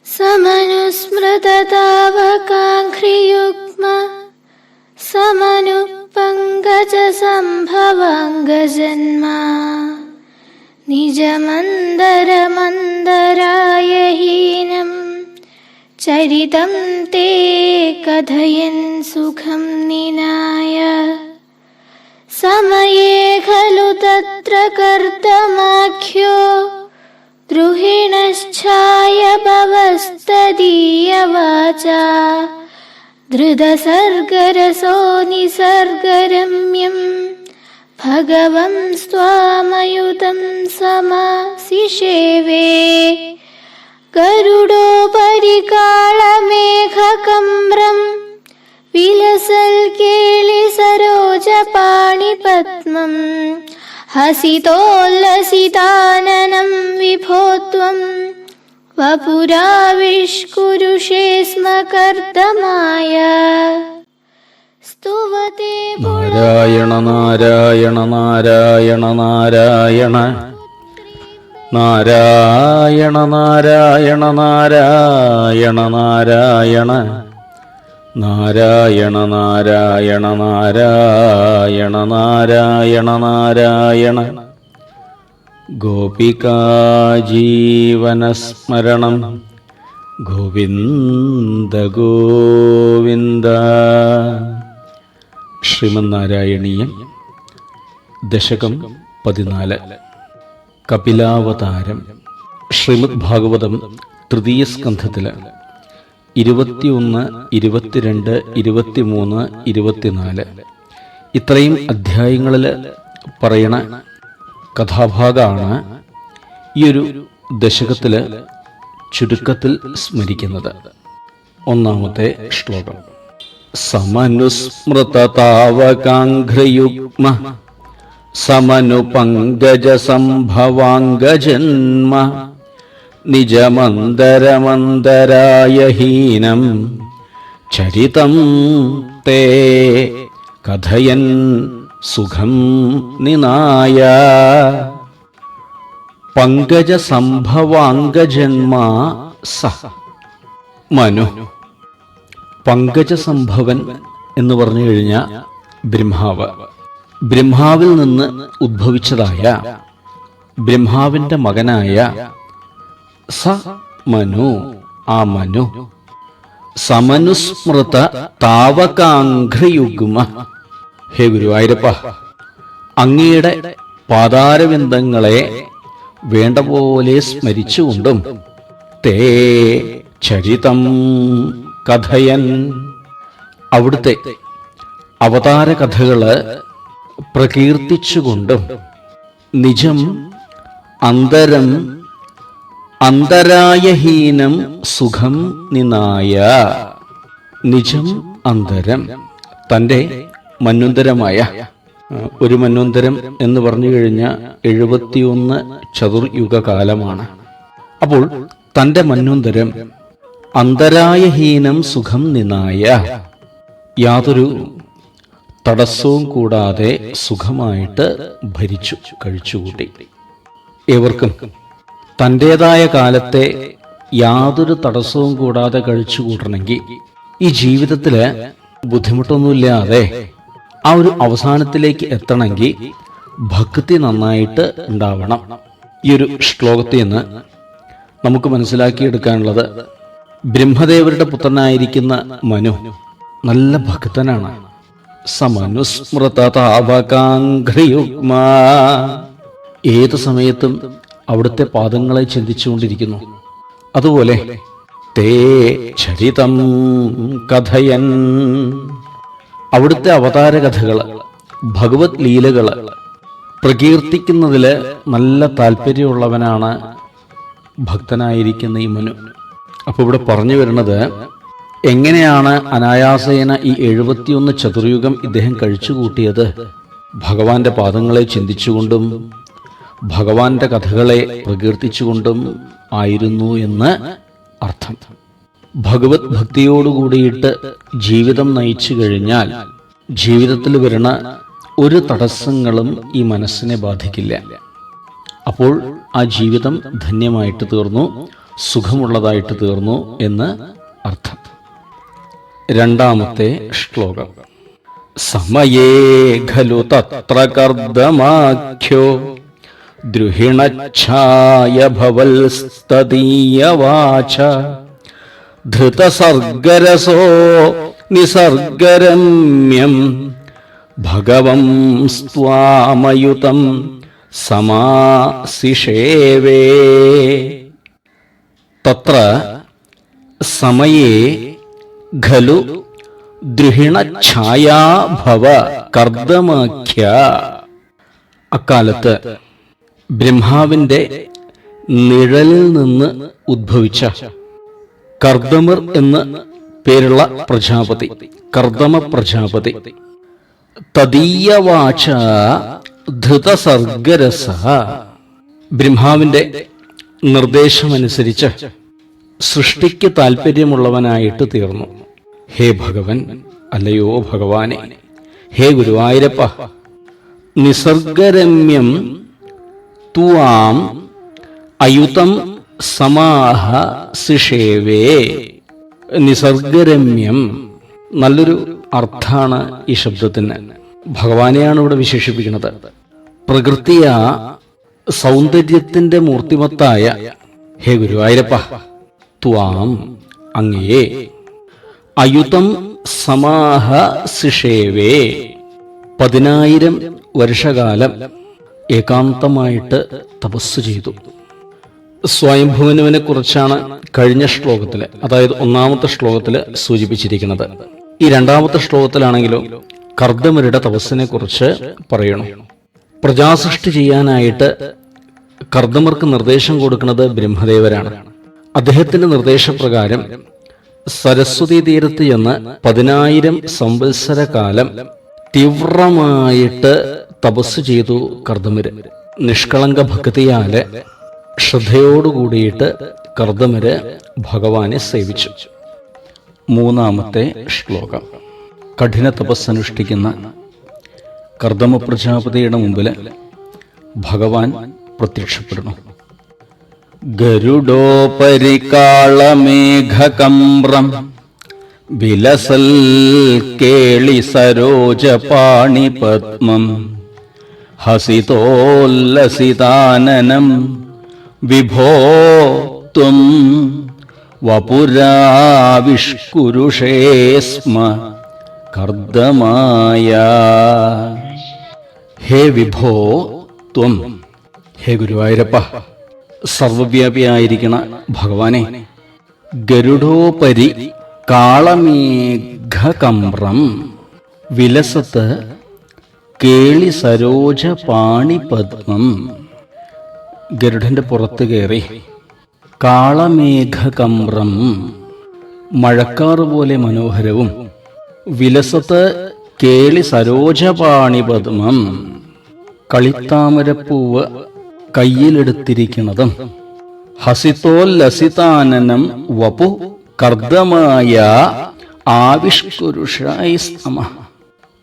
സമനുസ്മൃതതാവകാഘ്രിയുഗ്മ സമനുപങ്കജസംഭവാംഗജന്മാ നിജമന്ദരമന്ദരായ ഹീനം ചരിതം തേ കഥയൻ സുഖം നിനായ സമയേ ഖലു തത്ര കർത്തമാഖ്യോ ദ്രുഹിണശ്ചായ ഭവസ്തദീയവാചാ ധൃതസർഗരസോ നിസർഗരമ്യം ഭഗവം സ്വാമയുതം സമാസിഷേവേ ഗരുഡോപരി കാളമേഘകമ്രം വിലസൽ കേളി സരോജപാണിപത്മം ഹസിതോല്ലസിതാനനം വിഭോ ത്വം വപുരാവിഷ്കുരുഷേ സ്മ കർത്തമായ സ്തുവതേ നാരായണ നാരായണ നാരായണ നാരായണ നാരായണ നാരായണ നാരായണ നാരായണ നാരായണ നാരായണ നാരായണ നാരായണ നാരായണ ഗോപികാജീവനസ്മരണം ഗോവിന്ദ ഗോവിന്ദ. ശ്രീമന്നാരായണീയം ദശകം 14 കപിലാവതാരം. ശ്രീമദ് ഭാഗവതം തൃതീയ സ്കന്ധത്തില് 21, 22, 23, 24 ഇത്രയും അധ്യായങ്ങളിൽ പറയണ കഥാഭാഗമാണ് ഈ ഒരു ദശകത്തില് ചുരുക്കത്തിൽ സ്മരിക്കുന്നത്. ഒന്നാമത്തെ ശ്ലോകം. സമനുസ്മൃതതാവകാഘ്രിയുഗ്മ സമനുപങ്കജസംഭവാംഗജന്മ നിജമന്ദരമന്ദരായ ഹീനം ചരിതം തേ കഥയൻ സുഖം നിനായ പങ്കജസംഭവാംഗജന്മാ സ മനു. പങ്കജസംഭവൻ എന്ന് പറഞ്ഞു കഴിഞ്ഞാൽ ബ്രഹ്മാവ്. ബ്രഹ്മാവിൽ നിന്ന് ഉദ്ഭവിച്ചതായ ബ്രഹ്മാവിന്റെ മകനായ സ മനു, ആ മനു. സമനുസ്മൃത താവകാഘ്രിയുഗ്മ. ഹേ ഗുരുവായൂരപ്പ, അങ്ങയുടെ പാതാരവിന്ദങ്ങളെ വേണ്ട പോലെ സ്മരിച്ചുകൊണ്ടും തേ ചരിതം കഥയൻ, അവിടുത്തെ അവതാര കഥകള് പ്രകീർത്തിച്ചുകൊണ്ടും നിജം അന്തരം അന്തരായഹീനം സുഖം നിനായ. നിജം അന്തരം, തൻ്റെ മന്വന്തരമായ, ഒരു മന്വന്തരം എന്ന് പറഞ്ഞു കഴിഞ്ഞാൽ 71 ചതുർയുഗ കാലമാണ്. അപ്പോൾ തൻ്റെ മന്വന്തരം അന്തരായഹീനം സുഖം നിനായ, യാതൊരു തടസ്സവും കൂടാതെ സുഖമായിട്ട് ഭരിച്ചു കഴിച്ചുകൂട്ടി. ഏവർക്കും തൻ്റെതായ കാലത്തെ യാതൊരു തടസ്സവും കൂടാതെ കഴിച്ചുകൂട്ടണമെങ്കിൽ ഈ ജീവിതത്തില് ബുദ്ധിമുട്ടൊന്നുമില്ലാതെ ആ ഒരു അവസാനത്തിലേക്ക് എത്തണമെങ്കിൽ ഭക്തി നന്നായിട്ട് ഉണ്ടാവണം. ഈ ഒരു ശ്ലോകത്തിൽ നിന്ന് നമുക്ക് മനസ്സിലാക്കിയെടുക്കാനുള്ളത്, ബ്രഹ്മദേവരുടെ പുത്രനായിരിക്കുന്ന മനു നല്ല ഭക്തനാണ്. സമനുസ്മൃതതാവകാഘ്രിയുഗ്മ, ഏത് സമയത്തും അവിടുത്തെ പാദങ്ങളെ ചിന്തിച്ചുകൊണ്ടിരിക്കുന്നു. അതുപോലെ തേ ചരിതം കഥയൻ, അവിടുത്തെ അവതാര കഥകള്, ഭഗവത് ലീലകള് പ്രകീർത്തിക്കുന്നതിൽ നല്ല താല്പര്യമുള്ളവനാണ് ഭക്തനായിരിക്കുന്ന ഈ മനു. അപ്പോൾ ഇവിടെ പറഞ്ഞു വരുന്നത്, എങ്ങനെയാണ് അനായാസേന ഈ 71 ചതുർയുഗം ഇദ്ദേഹം കഴിച്ചുകൂട്ടിയത്? ഭഗവാന്റെ പാദങ്ങളെ ചിന്തിച്ചുകൊണ്ടും ഭഗവാന്റെ കഥകളെ പ്രകീർത്തിച്ചുകൊണ്ടും ആയിരുന്നു എന്ന് അർത്ഥം. ഭഗവത് ഭക്തിയോടുകൂടിയിട്ട് ജീവിതം നയിച്ചു കഴിഞ്ഞാൽ ജീവിതത്തിൽ വരുന്ന ഒരു തടസ്സങ്ങളും ഈ മനസ്സിനെ ബാധിക്കില്ല. അപ്പോൾ ആ ജീവിതം ധന്യമായിട്ട് തീർന്നു. സുഖമുള്ളതായിട്ട് തീർന്നു എന്ന് അർത്ഥം. രണ്ടാമത്തെ ശ്ലോകം. സമയേ ഖലു തത്ര കർദമാഖ്യോ ദ്രുഹിണച്ഛായ ഭവൽസ്തദീയവാച ധൃതസർഗരസോ നിസർഗരമ്യം ഭഗവം സ്ത്വാമയുതം സമാസിഷേവേ. തത്ര സമയേ ഖലു ദ്രുഹിണച്ഛായാ ഭവ കർദമാഖ്യ. അക്കാലത്ത് ബ്രഹ്മാവിന്റെ നിഴലിൽ നിന്ന് ഉദ്ഭവിച്ച കർദമർ എന്ന് പേരുള്ള പ്രജാപതി, കർദമ പ്രജാപതി, തദീയവാച ധൃതസർഗരസ, ബ്രഹ്മാവിന്റെ നിർദ്ദേശമനുസരിച്ച് സൃഷ്ടിക്ക് താല്പര്യമുള്ളവനായിട്ട് തീർന്നു. ഹേ ഭഗവൻ, അല്ലയോ ഭഗവാനെ, ഹേ ഗുരുവായൂരപ്പ, നിസർഗരമ്യം ത്വാം അയുതം സമാഹ സിഷേവേ. നിസർഗരമ്യം നല്ലൊരു അർത്ഥാണ് ഈ ശബ്ദത്തിന്. ഭഗവാനെയാണ് ഇവിടെ വിശേഷിപ്പിക്കുന്നത്. പ്രകൃതിയ സൗന്ദര്യത്തിന്റെ മൂർത്തിമത്തായ ഹേ ഗുരുവായൂരപ്പ, ത്വാം അങ്ങയെ, അയുതം സമാഹ സിഷേവേ 10,000 വർഷകാലം ഏകാന്തമായിട്ട് തപസ് ചെയ്തു. സ്വയംഭുവനുവിനെ കുറിച്ചാണ് കഴിഞ്ഞ ശ്ലോകത്തില്, അതായത് 1-ാമത്തെ ശ്ലോകത്തില് സൂചിപ്പിച്ചിരിക്കുന്നത്. ഈ 2-ാമത്തെ ശ്ലോകത്തിലാണെങ്കിലും കർദമരുടെ തപസ്സിനെ കുറിച്ച് പറയണം. പ്രജാസൃഷ്ടി ചെയ്യാനായിട്ട് കർദമർക്ക് നിർദ്ദേശം കൊടുക്കുന്നത് ബ്രഹ്മദേവരാണ്. അദ്ദേഹത്തിന്റെ നിർദ്ദേശപ്രകാരം സരസ്വതി തീരത്ത് ചെന്ന് 10,000 സംവത്സര കാലം തീവ്രമായിട്ട് തപസ് ചെയ്തു കർദമര്. നിഷ്കളങ്ക ഭക്തിയാല് ശ്രദ്ധയോടുകൂടിയിട്ട് കർദമര് ഭഗവാനെ സേവിച്ചു. 3-ാമത്തെ ശ്ലോകം. കഠിന തപസ്സനുഷ്ഠിക്കുന്ന കർദമ പ്രജാപതിയുടെ മുമ്പിൽ ഭഗവാൻ പ്രത്യക്ഷപ്പെടുന്നു. ഗരുഡോപരികാളമേഘകമ്രം വിലസൽ കേളി സരോജപാണിപത്മം ഹസിതോല്ലസിതാനനം വിഭോ ത്വം വപുരാവിഷ്കുരുഷേ സ്മ കർദമായ. ഹേ വിഭോ ത്വം, ഹേ ഗുരുവായൂരപ്പ, സർവവ്യാപിയായിരിക്കണ ഭഗവാനെ, ഗരുഡോപരി കാളമേഘകമ്രം വിലസത്ത് കേളി സരോജ പാണിപദ്മം. ഗരുഡന്റെ പുറത്ത് കയറി കാളമേഘകമ്രം, മഴക്കാറ് പോലെ മനോഹരവും, വിലസത്ത് കേളി സരോജപാണിപദ്മം, കളിത്താമരപ്പൂവ് കയ്യിലെടുത്തിരിക്കുന്നതും, ഹസിതോല്ലസിതാനനം വപു കർദമായ ആവിഷ്കുരുഷായി സമ.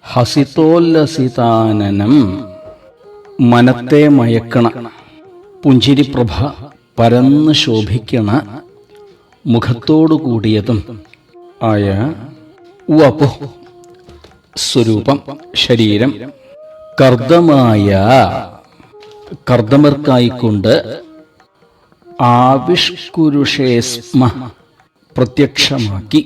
ഹസിതോല്ലസിതാനനം മനത്തെ മയക്കണ, പുഞ്ചിരിപ്രഭ പരന്ന് ശോഭിക്കണ മുഖത്തോടു കൂടിയതും ആയ വപു സ്വരൂപം, ശരീരം, കർദമായ കർദമർക്കായിക്കൊണ്ട് ആവിഷ്കുരുഷേസ്മ പ്രത്യക്ഷമാക്കി.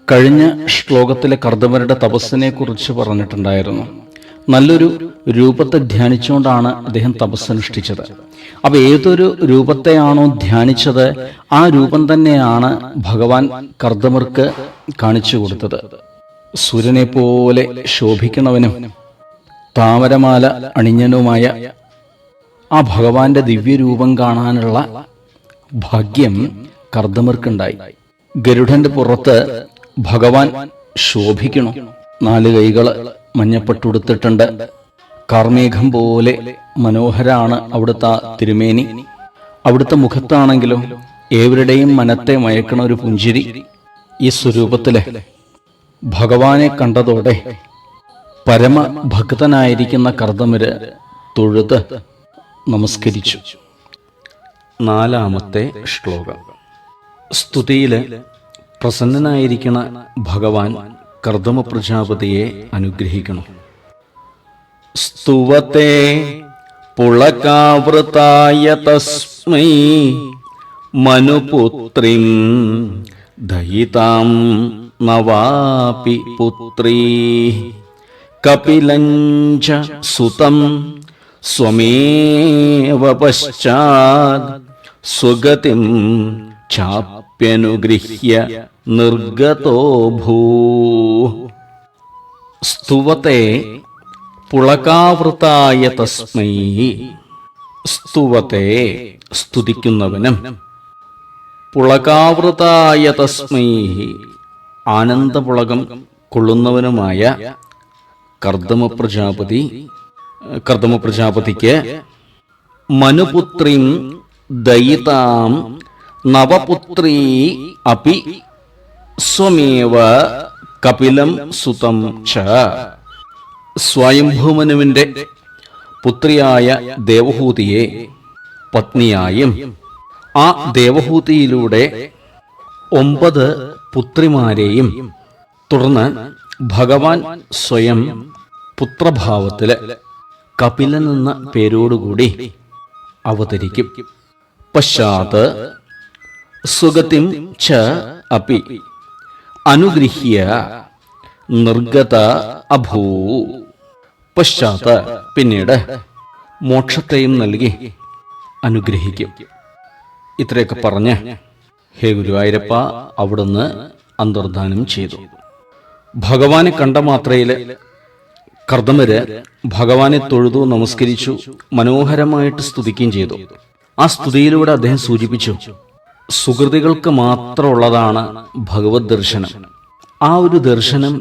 കഴിഞ്ഞ ശ്ലോകത്തിലെ കർദമരുടെ തപസ്സിനെ കുറിച്ച് പറഞ്ഞിട്ടുണ്ടായിരുന്നു. നല്ലൊരു രൂപത്തെ ധ്യാനിച്ചുകൊണ്ടാണ് അദ്ദേഹം തപസ്സനുഷ്ഠിച്ചത്. അപ്പൊ ഏതൊരു രൂപത്തെയാണോ ധ്യാനിച്ചത് ആ രൂപം തന്നെയാണ് ഭഗവാൻ കർദമർക്ക് കാണിച്ചു കൊടുത്തത്. സൂര്യനെ പോലെ ശോഭിക്കണവനും താമരമാല അണിഞ്ഞനുമായ ആ ഭഗവാന്റെ ദിവ്യരൂപം കാണാനുള്ള ഭാഗ്യം കർദമർക്കുണ്ടായി. ഗരുഡന്റെ പുറത്ത് ഭഗവാൻ ശോഭിക്കണം. 4 കൈകള് മഞ്ഞപ്പെട്ടുടുത്തിട്ടുണ്ട്. കാർമേഘം പോലെ മനോഹരാണ് അവിടുത്തെ തിരുമേനി. അവിടുത്തെ മുഖത്താണെങ്കിലും ഏവരുടെയും മനത്തെ മയക്കണ ഒരു പുഞ്ചിരി. ഈ സ്വരൂപത്തില് ഭഗവാനെ കണ്ടതോടെ പരമഭക്തനായിരിക്കുന്ന കർദമര് തൊഴുത് നമസ്കരിച്ചു. 4-ാമത്തെ ശ്ലോകം. സ്തുതിയില് പ്രസന്നനായിരിക്കുന്ന ഭഗവാൻ കർദമ പ്രജാപതിയെ അനുഗ്രഹിക്കണം. സ്തുവത്തെ പുളകാവൃതായ തസ്മൈ മനുപുത്രീം ദയിതാം നവാപി പുത്രീ കപിലഞ്ച സുതം സ്വമേവ പശ്ചാത് സ്വഗതിം ചാപ്യനുഗൃഹ്യ നിർഗതോ ഭൂ. സ്തുവത്തെ പുളകാവൃതായ തസ്മൈ. സ്തുവത്തെ സ്തുതിക്കുന്നവനും, പുളകാവൃതായ തസ്മൈ ആനന്ദപുളകം കൊള്ളുന്നവനുമായ കർദമ പ്രജാപതിക്ക് മനുപുത്രീം ദയിതാം നവപുത്രീ അപി സ്വമേവ കപിലം സുതം ച. സ്വയംഭൂമനുവിന്റെ പുത്രിയായ ദേവഹൂതിയെ പത്നിയായും ആ ദേവഹൂതിയിലൂടെ 9 പുത്രിമാരെയും തുടർന്ന് ഭഗവാൻ സ്വയം പുത്രഭാവത്തില് കപിലൻ എന്ന പേരോടുകൂടി അവതരിക്കും. പശ്ചാത് സുഗതിം ച അപി അനുഗൃഹ്യ നിർഗത അഭൂ. പശ്ചാത്ത് പിന്നീട് മോക്ഷത്തെയും നൽകി അനുഗ്രഹിക്കും. ഇത്രയൊക്കെ പറഞ്ഞ് ഹേ ഗുരുവായൂരപ്പ അവിടുന്ന് അന്തർധാനം ചെയ്തു. ഭഗവാനെ കണ്ട മാത്രയില് കർദമര് ഭഗവാനെ തൊഴുതു, നമസ്കരിച്ചു, മനോഹരമായിട്ട് സ്തുതിക്കുകയും ചെയ്തു. ആ സ്തുതിയിലൂടെ അദ്ദേഹം സൂചിപ്പിച്ചു, സുകൃതികൾക്ക് മാത്രമുള്ളതാണ് ഭഗവത് ദർശനം. ആ ഒരു ദർശനം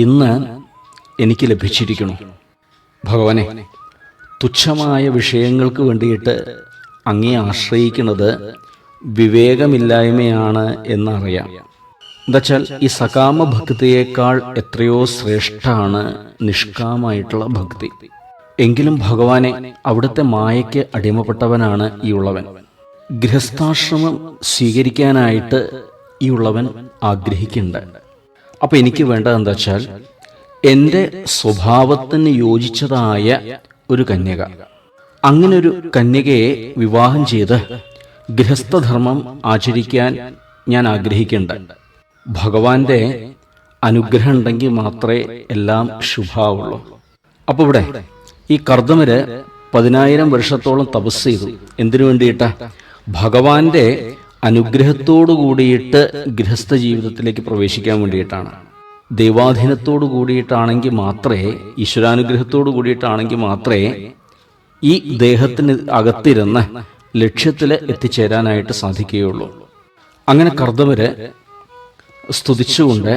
ഇന്ന് എനിക്ക് ലഭിച്ചിരിക്കുന്നു. ഭഗവാനെ, തുച്ഛമായ വിഷയങ്ങൾക്ക് വേണ്ടിയിട്ട് അങ്ങേ ആശ്രയിക്കുന്നത് വിവേകമില്ലായ്മയാണ് എന്നറിയാം. എന്താച്ചാൽ ഈ സകാമ ഭക്തിയേക്കാൾ എത്രയോ ശ്രേഷ്ഠാണ് നിഷ്കാമായിട്ടുള്ള ഭക്തി. എങ്കിലും ഭഗവാനെ, അവിടുത്തെ മായയ്ക്ക് അടിമപ്പെട്ടവനാണ് ഈ ഉള്ളവൻ. ഗൃഹസ്ഥാശ്രമം സ്വീകരിക്കാനായിട്ട് ഈ ഉള്ളവൻ ആഗ്രഹിക്കുന്നുണ്ട്. അപ്പൊ എനിക്ക് വേണ്ടത് എന്താ വെച്ചാൽ എൻ്റെ സ്വഭാവത്തിന് യോജിച്ചതായ ഒരു കന്യക. അങ്ങനെ ഒരു കന്യകയെ വിവാഹം ചെയ്ത് ഗൃഹസ്ഥധർമ്മം ആചരിക്കാൻ ഞാൻ ആഗ്രഹിക്കുന്നുണ്ട്. ഭഗവാന്റെ അനുഗ്രഹം ഉണ്ടെങ്കിൽ മാത്രമേ എല്ലാം ശുഭാവുള്ളൂ. അപ്പൊ ഇവിടെ ഈ കർദമര് 10,000 വർഷത്തോളം തപസ് ചെയ്തു. എന്തിനു വേണ്ടിയിട്ടാ? ഭഗവാന്റെ അനുഗ്രഹത്തോടു കൂടിയിട്ട് ഗൃഹസ്ഥ ജീവിതത്തിലേക്ക് പ്രവേശിക്കാൻ വേണ്ടിയിട്ടാണ്. ദൈവാധീനത്തോടു കൂടിയിട്ടാണെങ്കിൽ മാത്രമേ, ഈശ്വരാനുഗ്രഹത്തോടു കൂടിയിട്ടാണെങ്കിൽ മാത്രമേ ഈ ദേഹത്തിന് അകത്തിരുന്ന് ലക്ഷ്യത്തിൽ എത്തിച്ചേരാനായിട്ട് സാധിക്കുകയുള്ളൂ. അങ്ങനെ കർദമര് സ്തുതിച്ചുകൊണ്ട്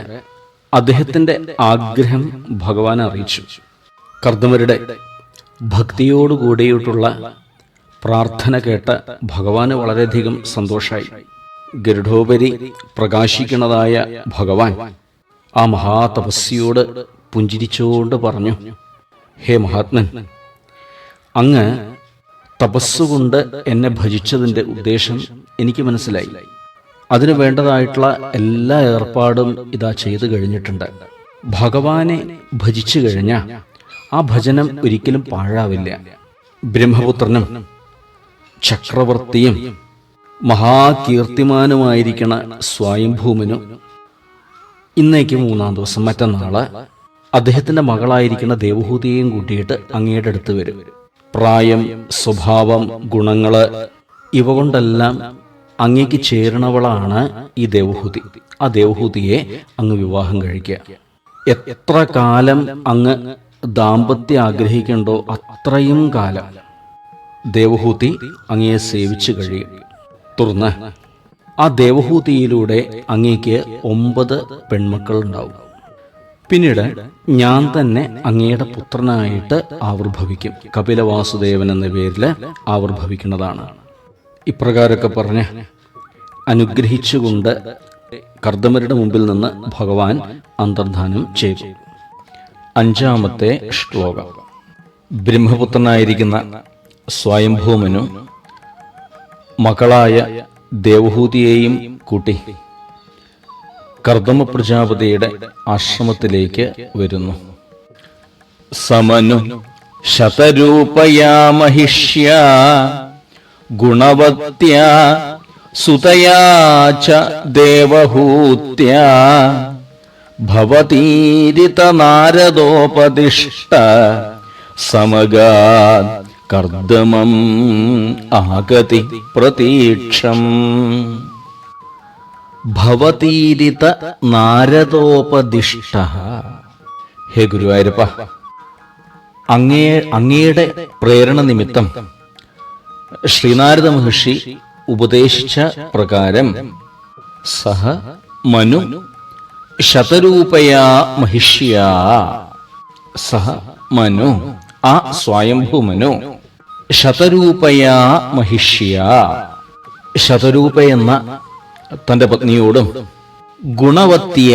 അദ്ദേഹത്തിന്റെ ആഗ്രഹം ഭഗവാനെ അറിയിച്ചു. കർദമരുടെ ഭക്തിയോടുകൂടിയിട്ടുള്ള പ്രാർത്ഥന കേട്ട ഭഗവാന് വളരെയധികം സന്തോഷമായി. ഗരുഡോപരി പ്രകാശിക്കുന്നതായ ഭഗവാൻ ആ മഹാതപസ്വിയോട് പുഞ്ചിരിച്ചുകൊണ്ട് പറഞ്ഞു, ഹേ മഹാത്മൻ, അങ്ങ് തപസ്സുകൊണ്ട് എന്നെ ഭജിച്ചതിൻ്റെ ഉദ്ദേശം എനിക്ക് മനസ്സിലായി. അതിനു വേണ്ടതായിട്ടുള്ള എല്ലാ ഏർപ്പാടും ഇതാ ചെയ്തു കഴിഞ്ഞിട്ടുണ്ട്. ഭഗവാനെ ഭജിച്ചു കഴിഞ്ഞാൽ ആ ഭജനം ഒരിക്കലും പാഴാവില്ല. ബ്രഹ്മപുത്രനും ചക്രവർത്തിയും മഹാകീർത്തിമാനുമായിരിക്കണ സ്വയംഭൂമനും ഇന്നേക്ക് 3-ാം ദിവസം, മറ്റന്നാള് അദ്ദേഹത്തിന്റെ മകളായിരിക്കുന്ന ദേവഹൂതിയെയും കൂട്ടിയിട്ട് അങ്ങയുടെ അടുത്ത് വരും. പ്രായം, സ്വഭാവം, ഗുണങ്ങള് ഇവ കൊണ്ടെല്ലാം അങ്ങേക്ക് ചേരണവളാണ് ഈ ദേവഹൂതി. ആ ദേവഹൂതിയെ അങ്ങ് വിവാഹം കഴിക്കുക. എത്ര കാലം അങ്ങ് ദാമ്പത്യം ആഗ്രഹിക്കണ്ടോ അത്രയും കാലം ദേവഹൂതി അങ്ങയെ സേവിച്ചു കഴിയും. തുടർന്ന് ആ ദേവഹൂതിയിലൂടെ അങ്ങേക്ക് 9 പെൺമക്കൾ ഉണ്ടാവും. പിന്നീട് ഞാൻ തന്നെ അങ്ങയുടെ പുത്രനായിട്ട് ആവിർഭവിക്കും. കപിലവാസുദേവൻ എന്ന പേരിൽ ആവിർഭവിക്കുന്നതാണ്. ഇപ്രകാരമൊക്കെ പറഞ്ഞ് അനുഗ്രഹിച്ചുകൊണ്ട് കർദമരുടെ മുമ്പിൽ നിന്ന് ഭഗവാൻ അന്തർധാനം ചെയ്തു. 5-ാമത്തെ ശ്ലോകം. ബ്രഹ്മപുത്രനായിരിക്കുന്ന സ്വയംഭൂമനും മകളായ ദേവഹൂതിയെയും കൂട്ടി കർദമ പ്രജാപതിയുടെ ആശ്രമത്തിലേക്ക് വരുന്നു. സമനു ശതരൂപയാ മഹിഷ്യ ഗുണവത്യാ സുതയാ ച ദേവഹൂത്യാ ഭവതീരിത നാരദോപദിഷ്ട സമഗാത് കർദമം ആഗതി പ്രതീക്ഷം. ഭവതീരിത നാരദോപദിഷ്ട. ഹേ ഗുരുവായൂരപ്പ, അങ്ങയുടെ പ്രേരണ നിമിത്തം ശ്രീനാരദ മഹർഷി ഉപദേശിച്ച പ്രകാരം സഹ മനു ശതരൂപയാ മഹിഷ്യ. സഹ മനു, ആ സ്വയംഭൂമനു, ശതരൂപയാ മഹിഷ്യ, ശതരൂപ എന്ന തന്റെ പത്നിയോടും ഗുണവത്യ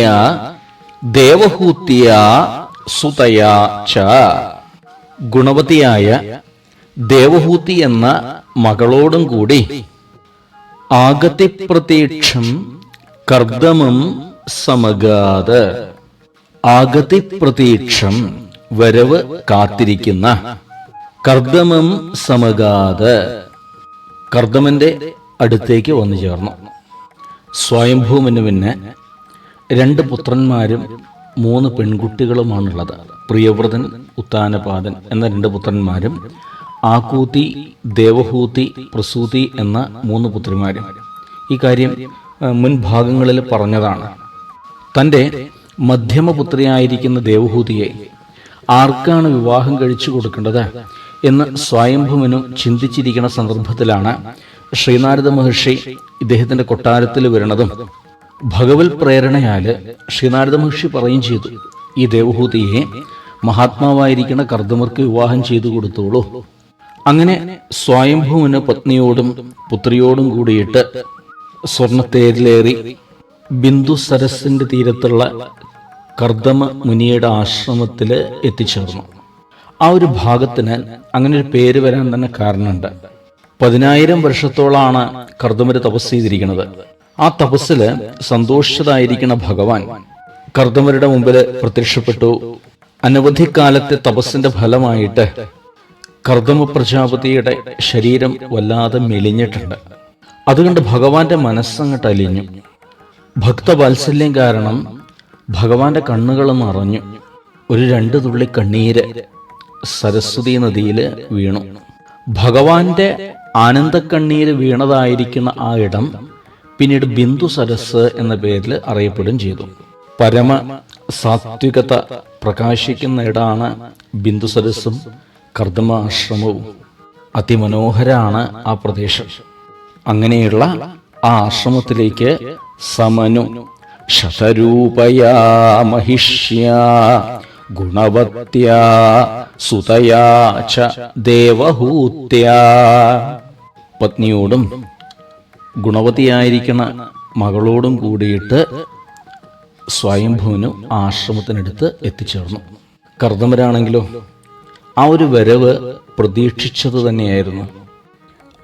ദേവഹൂത്യ സുതയാ ച, ഗുണവതിയായ ദേവഹൂതി എന്ന മകളോടും കൂടി ആഗതി പ്രതീക്ഷം കർദമം സമഗാത്. ആഗതി പ്രതീക്ഷം, വരവ് കാത്തിരിക്കുന്ന, കർദമം സമഗാത്, കർദമന്റെ അടുത്തേക്ക് വന്നു ചേർന്നു. സ്വയംഭൂമനുവിന് 2 പുത്രന്മാരും 3 പെൺകുട്ടികളുമാണുള്ളത്. പ്രിയവ്രതൻ, ഉത്താനപാദൻ എന്ന 2 പുത്രന്മാരും ആകൂതി, ദേവഹൂതി, പ്രസൂതി എന്ന 3 പുത്രിമാരും. ഈ കാര്യം മുൻഭാഗങ്ങളിൽ പറഞ്ഞതാണ്. തൻ്റെ മധ്യമപുത്രിയായിരിക്കുന്ന ദേവഹൂതിയെ ആർക്കാണ് വിവാഹം കഴിച്ചു കൊടുക്കേണ്ടത് എന്ന് സ്വയംഭുമനു ചിന്തിച്ചിരിക്കുന്ന സന്ദർഭത്തിലാണ് ശ്രീനാരദ മഹർഷി ഇദ്ദേഹത്തിന്റെ കൊട്ടാരത്തിൽ വരുന്നതും ഭഗവത് പ്രേരണയാല് ശ്രീനാരദ മഹർഷി പറയുകയും ചെയ്തു, ഈ ദേവഹൂതിയെ മഹാത്മാവായിരിക്കുന്ന കർദമർക്ക് വിവാഹം ചെയ്തു കൊടുത്തോളൂ. അങ്ങനെ സ്വയംഭുവിന് പത്നിയോടും പുത്രിയോടും കൂടിയിട്ട് സ്വർണത്തേരിലേറി ബിന്ദു സരസിന്റെ തീരത്തുള്ള കർദമ മുനിയുടെ ആശ്രമത്തിൽ എത്തിച്ചേർന്നു. ആ ഒരു ഭാഗത്തിന് അങ്ങനെ ഒരു പേര് വരാൻ തന്നെ കാരണമുണ്ട്. 10,000 വർഷത്തോളാണ് കർദമര് തപസ് ചെയ്തിരിക്കുന്നത്. ആ തപസ്സില് സന്തോഷിച്ചതായിരിക്കുന്ന ഭഗവാൻ കർദമരുടെ മുമ്പിൽ പ്രത്യക്ഷപ്പെട്ടു. അനവധി കാലത്തെ തപസ്സിന്റെ ഫലമായിട്ട് കർദമ പ്രജാപതിയുടെ ശരീരം വല്ലാതെ മെലിഞ്ഞിട്ടുണ്ട്. അതുകൊണ്ട് ഭഗവാന്റെ മനസ്സങ്ങട്ട് അലിഞ്ഞു. ഭക്തവാത്സല്യം കാരണം ഭഗവാന്റെ കണ്ണുകൾ നിറഞ്ഞു. ഒരു 2 തുള്ളി കണ്ണീര് സരസ്വതി നദിയിൽ വീണു. ഭഗവാന്റെ ആനന്ദക്കണ്ണീര് വീണതായിരിക്കുന്ന ആ ഇടം പിന്നീട് ബിന്ദു സരസ് എന്ന പേരിൽ അറിയപ്പെടുകയും ചെയ്തു. പരമ സാത്വികത പ്രകാശിക്കുന്ന ഇടാണ് ബിന്ദു സരസും കർദമ ആശ്രമവും. അതിമനോഹരാണ് ആ പ്രദേശം. അങ്ങനെയുള്ള ആ ആശ്രമത്തിലേക്ക് സമനു ശതരൂപയാ മഹിഷ്യ ഗുണവത്യാ സുതയാ ച ദേവഹൂത്യാ, പത്നിയോടും ഗുണവതിയായിരിക്കുന്ന മകളോടും കൂടിയിട്ട് സ്വയംഭുവിനു ആശ്രമത്തിനടുത്ത് എത്തിച്ചേർന്നു. കർദമരാണെങ്കിലോ ആ ഒരു വരവ് പ്രതീക്ഷിച്ചത് തന്നെയായിരുന്നു.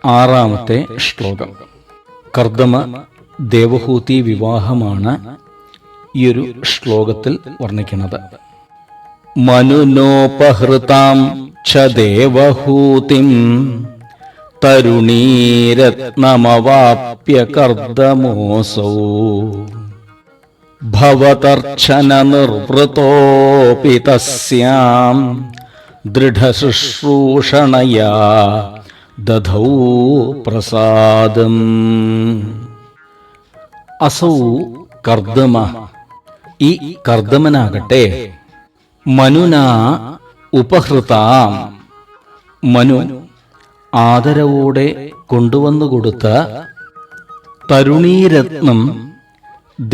6-ാമത്തെ ശ്ലോകം. കർദമ ദേവഹൂതി വിവാഹമാണ് ഈ ഒരു ശ്ലോകത്തിൽ വർണ്ണിക്കുന്നത്. മനുനോപഹൃതാം ച ദേവഹൂതിം തരുണീരത്നമവാപ്യ കർദമോസൗ ഭവതർച്ചന നിർവൃതോപി തസ്യാം ദൃഢശുശ്രൂഷണയാ ദധൗ പ്രസാദം. അസൗ കർദമ, ഈ കർദമനാകട്ടെ മനുനാ ഉപഹൃതാം, മനു ആദരവോടെ കൊണ്ടുവന്നു കൊടുത്ത തരുണീരത്നം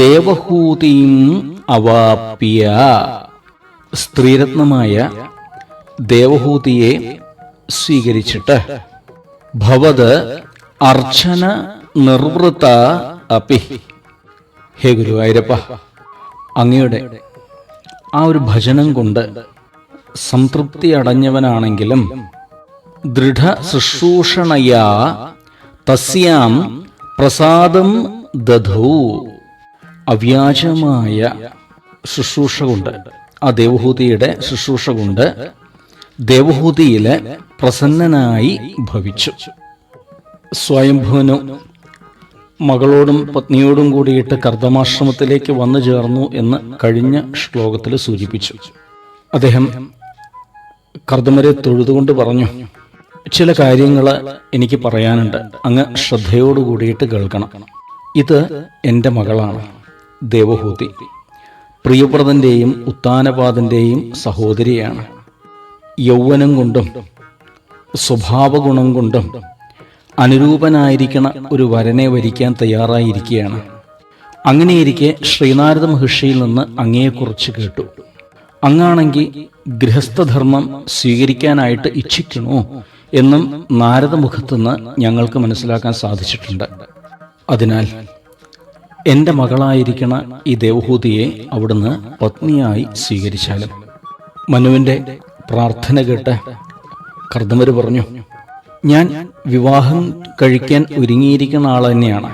ദേവഹൂതിം അവാപ്യ, സ്ത്രീരത്നമായ ദേവഹൂതിയെ സ്വീകരിച്ചിട്ട് ഭവത് അർച്ചന നിർവൃത അപി. ഹേ ഗുരുവായൂരപ്പ, അങ്ങയുടെ ആ ഒരു ഭജനം കൊണ്ട് സംതൃപ്തി അടഞ്ഞവനാണെങ്കിലും ദൃഢ ശുശ്രൂഷണയാ തസ്യാം പ്രസാദം ദധൗ. അവ്യാജമായ ശുശ്രൂഷ കൊണ്ട്, ആ ദേവഹൂതിയുടെ ശുശ്രൂഷ കൊണ്ട് ദേവഹൂതിയില് പ്രസന്നനായി ഭവിച്ചു. സ്വയംഭുവനു മകളോടും പത്നിയോടും കൂടിയിട്ട് കർദമാശ്രമത്തിലേക്ക് വന്നു ചേർന്നു എന്ന് കഴിഞ്ഞ ശ്ലോകത്തിൽ സൂചിപ്പിച്ചു. അദ്ദേഹം കർദമരെ തൊഴുതുകൊണ്ട് പറഞ്ഞു, ചില കാര്യങ്ങൾ എനിക്ക് പറയാനുണ്ട്, അങ്ങ് ശ്രദ്ധയോടുകൂടിയിട്ട് കേൾക്കണം. ഇത് എൻ്റെ മകളാണ് ദേവഹൂതി, പ്രിയവ്രതന്റെയും ഉത്താനപാദന്റെയും സഹോദരിയാണ്. യൗവനം കൊണ്ടും സ്വഭാവഗുണം കൊണ്ടും അനുരൂപനായിരിക്കണ ഒരു വരനെ വരിക്കാൻ തയ്യാറായിരിക്കുകയാണ്. അങ്ങനെയിരിക്കെ ശ്രീനാരദ മഹർഷിയിൽ നിന്ന് അങ്ങയെക്കുറിച്ച് കേട്ടു. അങ്ങാണെങ്കിൽ ഗൃഹസ്ഥധർമ്മം സ്വീകരിക്കാനായിട്ട് ഇച്ഛിക്കണോ എന്നും നാരദമുഖത്തുനിന്ന് ഞങ്ങൾക്ക് മനസ്സിലാക്കാൻ സാധിച്ചിട്ടുണ്ട്. അതിനാൽ എൻ്റെ മകളായിരിക്കണ ഈ ദേവഹൂതിയെ അവിടുന്ന് പത്നിയായി സ്വീകരിച്ചാലും. മനുവിൻ്റെ പ്രാർത്ഥന കേട്ട് കർദമര് പറഞ്ഞു, ഞാൻ വിവാഹം കഴിക്കാൻ ഒരുങ്ങിയിരിക്കുന്ന ആൾ തന്നെയാണ്.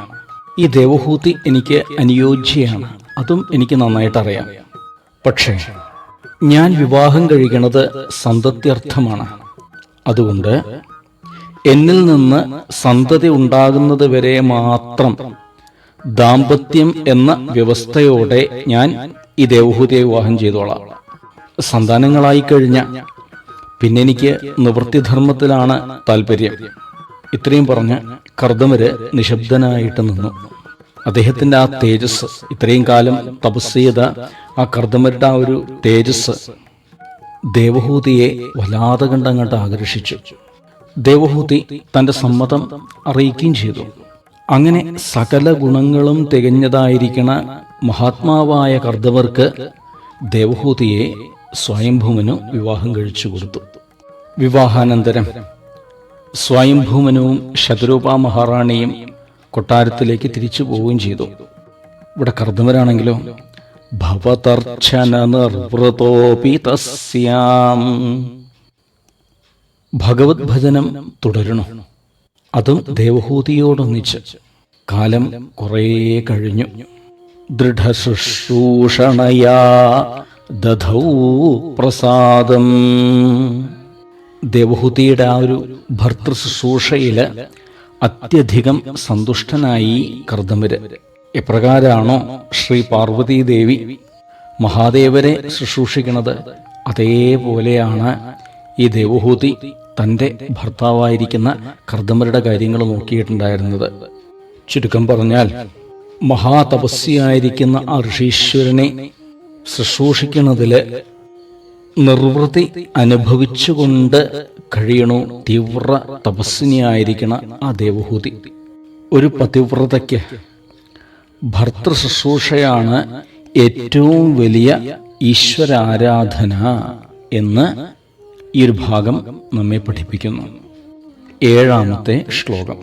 ഈ ദേവഹൂതി എനിക്ക് അനുയോജ്യയാണ്, അതും എനിക്ക് നന്നായിട്ടറിയാം. പക്ഷേ ഞാൻ വിവാഹം കഴിക്കുന്നത് സന്തത്യർത്ഥമാണ്. അതുകൊണ്ട് എന്നിൽ നിന്ന് സന്തതി ഉണ്ടാകുന്നത് വരെ മാത്രം ദാമ്പത്യം എന്ന വ്യവസ്ഥയോടെ ഞാൻ ഈ ദേവഹൂതിയെ വിവാഹം ചെയ്തോളാം. സന്താനങ്ങളായി കഴിഞ്ഞ പിന്നെ എനിക്ക് നിവൃത്തിധർമ്മത്തിലാണ് താല്പര്യം. ഇത്രയും പറഞ്ഞ് കർദമര് നിശബ്ദനായിട്ട് നിന്നു. അദ്ദേഹത്തിന്റെ ആ തേജസ്, ഇത്രയും കാലം തപസ് ചെയ്ത ആ കർദമരുടെ ആ ഒരു തേജസ് ദേവഹൂതിയെ വല്ലാതെ കണ്ടങ്ങോട്ട് ആകർഷിച്ചു. ദേവഹൂതി തന്റെ സമ്മതം അറിയിക്കുകയും ചെയ്തു. അങ്ങനെ സകല ഗുണങ്ങളും തികഞ്ഞതായിരിക്കണ മഹാത്മാവായ കർദമർക്ക് ദേവഹൂതിയെ സ്വയംഭൂമനു വിവാഹം കഴിച്ചു കൊടുത്തു. വിവാഹാനന്തരം സ്വയംഭൂമനുവും ശതരൂപ മഹാറാണിയും കൊട്ടാരത്തിലേക്ക് തിരിച്ചു പോവുകയും ചെയ്തു. ഇവിടെ കർദമരാണെങ്കിലോ ഭവതർച്ചന നിർവൃതോപി തസ്യാം. ഭഗവത് ഭജനം തുടരണം. അതും ദേവഹൂതിയോടൊന്നിച്ച്. കാലം കുറേ കഴിഞ്ഞു. ദൃഢശുശ്രൂഷണയാ ദധൗ പ്രസാദം. ദേവഹൂതിയുടെ ആ ഒരു ഭർത്തൃശുശ്രൂഷയില് അത്യധികം സന്തുഷ്ടനായി കർദമര്. എപ്രകാരാണോ ശ്രീ പാർവതീദേവി മഹാദേവരെ ശുശ്രൂഷിക്കുന്നത്, അതേപോലെയാണ് ഈ ദേവഹൂതി തൻ്റെ ഭർത്താവായിരിക്കുന്ന കർദമരുടെ കാര്യങ്ങൾ നോക്കിയിട്ടുണ്ടായിരുന്നത്. ചുരുക്കം പറഞ്ഞാൽ മഹാതപസ്യായിരിക്കുന്ന ആ ഋഷീശ്വരനെ ശുശ്രൂഷിക്കുന്നതില് നിർവൃത്തി അനുഭവിച്ചുകൊണ്ട് കഴിയണു തീവ്ര തപസ്വിനിയായിരിക്കണ ആ ദേവഹൂതി. ഒരു പതിവ്രതയ്ക്ക് ഭർത്തൃശുശ്രൂഷയാണ് ഏറ്റവും വലിയ ഈശ്വരാരാധന എന്ന് ഈ ഒരു ഭാഗം നമ്മെ പഠിപ്പിക്കുന്നു. 7-ാമത്തെ ശ്ലോകം.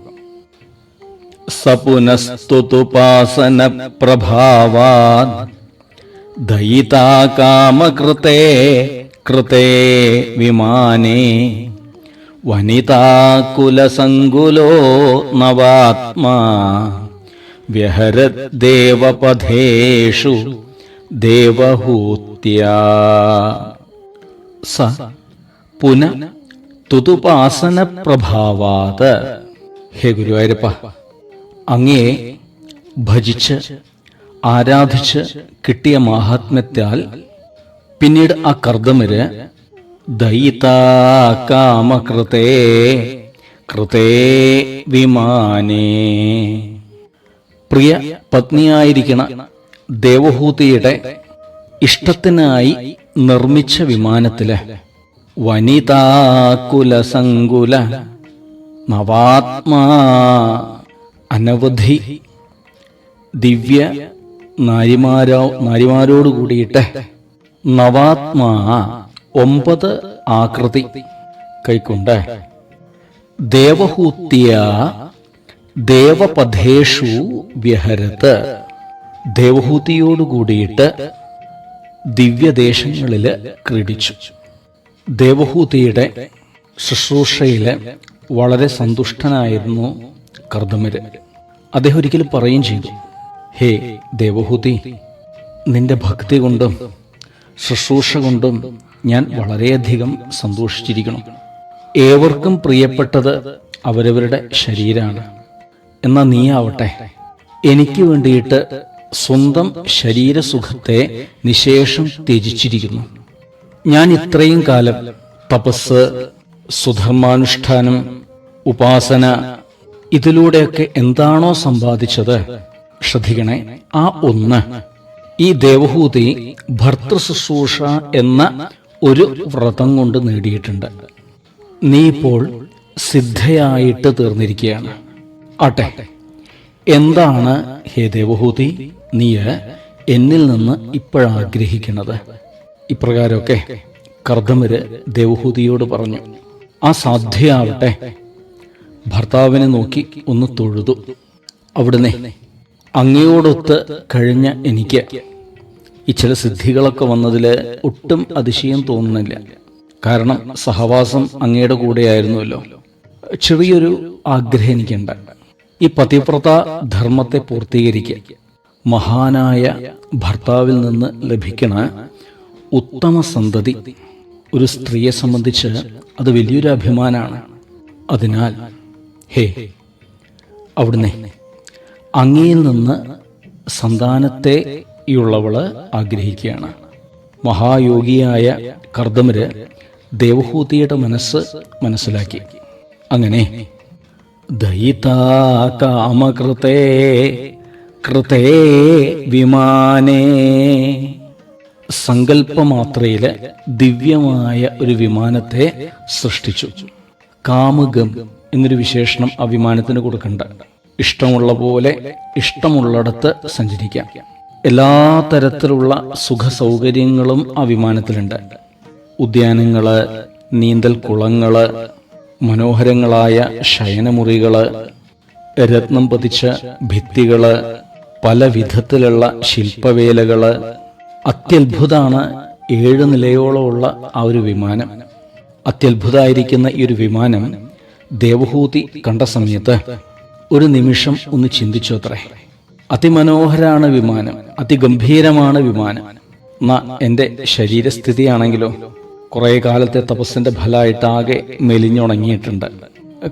സപുനസ്തുതുപാസന പ്രഭാവാത് ദയിതാ കാമകൃതേ കൃതേ വിമാനേ വനിതാകുലസംകുലോ നവാത്മാ വ്യഹരദ്ദേവപഥേഷു ദേവഹൂത്യാ. സ പുന തുതുപാസന പ്രഭാവാത്. ഹേ ഗുരുവായൂരപ്പ, അങ്ങയെ ഭജിച്ച് ആരാധിച്ച് കിട്ടിയ മാഹാത്മ്യത്താൽ പിന്നീട് ആ കർദമര് ദയിതാ കാമകൃതേ കൃതേ വിമാനേ, പ്രിയ പത്നിയായിരിക്കണ ദേവഹൂതിയുടെ ഇഷ്ടത്തിനായി നിർമ്മിച്ച വിമാനത്തില് വനിതാകുലസംകുല നവാത്മാ അനവധി ദിവ്യ നാരിമാരോട് കൂടിയിട്ട് നവാത്മാ 9 ആകൃതി കൈക്കൊണ്ട് ദേവഹൂത്യ ദേവപഥേഷു വ്യഹരത്, ദേവഹൂതിയോടുകൂടിയിട്ട് ദിവ്യദേശങ്ങളില് ക്രീഡിച്ചു. ദേവഹൂതിയുടെ ശുശ്രൂഷയില് വളരെ സന്തുഷ്ടനായിരുന്നു കർദമര്. അദ്ദേഹം ഒരിക്കലും പറയുകയും ചെയ്തു, ഹേ ദേവഹൂതി, നിന്റെ ഭക്തി കൊണ്ടും ശുശ്രൂഷ കൊണ്ടും ഞാൻ വളരെയധികം സന്തോഷിച്ചിരിക്കണം. ഏവർക്കും പ്രിയപ്പെട്ടത് അവരവരുടെ ശരീരമാണ്. എന്നാൽ നീ ആവട്ടെ, എനിക്ക് വേണ്ടിയിട്ട് സ്വന്തം ശരീരസുഖത്തെ നിശേഷം ത്യജിച്ചിരിക്കുന്നു. ഞാൻ ഇത്രയും കാലം തപസ്, സുധർമാനുഷ്ഠാനം, ഉപാസന, ഇതിലൂടെയൊക്കെ എന്താണോ സമ്പാദിച്ചത്, ശ്രദ്ധിക്കണേ, ആ ഒന്ന് ഈ ദേവഹൂതി ഭർത്തൃശുശ്രൂഷ എന്ന ഒരു വ്രതം കൊണ്ട് നേടിയിട്ടുണ്ട്. നീ ഇപ്പോൾ സിദ്ധയായിട്ട് തീർന്നിരിക്കുകയാണ്. ആട്ടെ, എന്താണ് ഹേ ദേവഹൂതി നീ എന്നിൽ നിന്ന് ഇപ്പോഴാഗ്രഹിക്കുന്നത്? ഇപ്രകാരമൊക്കെ കർദമര് ദേവഹൂതിയോട് പറഞ്ഞു. ആ സാധ്യയാവട്ടെ ഭർത്താവിനെ നോക്കി ഒന്ന് തൊഴുതു. അവിടുന്ന് അങ്ങയോടൊത്ത് കഴിഞ്ഞ എനിക്ക് ഈ ചില സിദ്ധികളൊക്കെ വന്നതിൽ ഒട്ടും അതിശയം തോന്നുന്നില്ല. കാരണം സഹവാസം അങ്ങയുടെ കൂടെയായിരുന്നുവല്ലോ. ചെറിയൊരു ആഗ്രഹം എനിക്കുണ്ട്. ഈ പതിവ്രത ധർമ്മത്തെ പൂർത്തീകരിക്കുക, മഹാനായ ഭർത്താവിൽ നിന്ന് ലഭിക്കണ ഉത്തമ സന്തതി ഒരു സ്ത്രീയെ സംബന്ധിച്ച് അത് വലിയൊരു അഭിമാനമാണ്. അതിനാൽ ഹേ അവിടുന്ന് അങ്ങയിൽ നിന്ന് സന്താനത്തെയുള്ളവള് ആഗ്രഹിക്കുകയാണ്. മഹായോഗിയായ കർദമര് ദേവഹൂതിയുടെ മനസ്സിലാക്കി. അങ്ങനെ ദയിതാ കാമകൃതേ കൃതേ വിമാനേ, സങ്കല്പമാത്രയില് ദിവ്യമായ ഒരു വിമാനത്തെ സൃഷ്ടിച്ചു. കാമുകം എന്നൊരു വിശേഷണം ആ വിമാനത്തിന് കൊടുക്കണ്ട. ഇഷ്ടമുള്ള പോലെ ഇഷ്ടമുള്ളിടത്ത് സഞ്ചരിക്കാം. എല്ലാ തരത്തിലുള്ള സുഖ സൗകര്യങ്ങളും ആ വിമാനത്തിലുണ്ട്. ഉദ്യാനങ്ങള്, നീന്തൽ കുളങ്ങള്, മനോഹരങ്ങളായ ശയനമുറികള്, രത്നം പതിച്ച ഭിത്തികള്, പല വിധത്തിലുള്ള ശില്പവേലകള്. അത്യത്ഭുതമാണ് 7 നിലയോളമുള്ള ആ ഒരു വിമാനം. അത്യത്ഭുതമായിരിക്കുന്ന ഈ ഒരു വിമാനം ദേവഹൂതി കണ്ട സമയത്ത് ഒരു നിമിഷം ഒന്ന് ചിന്തിച്ചു അത്രേ. അതിമനോഹരാണ് വിമാനം, അതിഗംഭീരമാണ് വിമാനം. എന്നാ എൻ്റെ ശരീരസ്ഥിതിയാണെങ്കിലോ കുറെ കാലത്തെ തപസ്സിന്റെ ഫലമായിട്ട് ആകെ മെലിഞ്ഞുണങ്ങിയിട്ടുണ്ട്.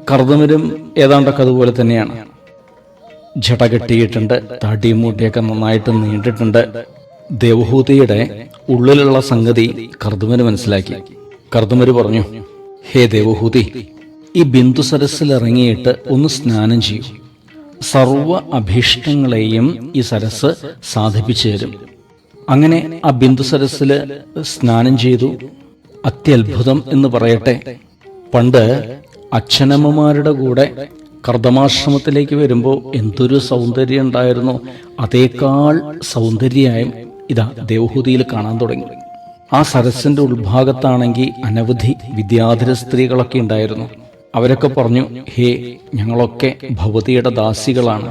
കർദമരും ഏതാണ്ടൊക്കെ അതുപോലെ തന്നെയാണ്. ജട കെട്ടിയിട്ടുണ്ട്, താടിയും മൂട്ടിയൊക്കെ നന്നായിട്ട് നീണ്ടിട്ടുണ്ട്. ദേവഹൂതിയുടെ ഉള്ളിലുള്ള സംഗതി കർദമര് മനസ്സിലാക്കി. കർദമര് പറഞ്ഞു, ഹേ ദേവഹൂതി, ഈ ബിന്ദു സരസ്സിൽ ഇറങ്ങിയിട്ട് ഒന്ന് സ്നാനം ചെയ്യൂ. സർവ അഭീഷ്ടങ്ങളെയും ഈ സരസ് സാധിപ്പിച്ചു തരും. അങ്ങനെ ആ ബിന്ദു സരസ്സിൽ സ്നാനം ചെയ്തു. അത്യത്ഭുതം എന്ന് പറയട്ടെ, പണ്ട് അച്ഛനമ്മമാരുടെ കൂടെ കർദമാശ്രമത്തിലേക്ക് വരുമ്പോൾ എന്തൊരു സൗന്ദര്യം ഉണ്ടായിരുന്നു, അതേക്കാൾ സൗന്ദര്യമായും ഇതാ ദേവഹൂതിയിൽ കാണാൻ തുടങ്ങി. ആ സരസിന്റെ ഉൾഭാഗത്താണെങ്കിൽ അനവധി വിദ്യാധര സ്ത്രീകളൊക്കെ ഉണ്ടായിരുന്നു. അവരൊക്കെ പറഞ്ഞു, ഹേ ഞങ്ങളൊക്കെ ഭഗവതിയുടെ ദാസികളാണ്.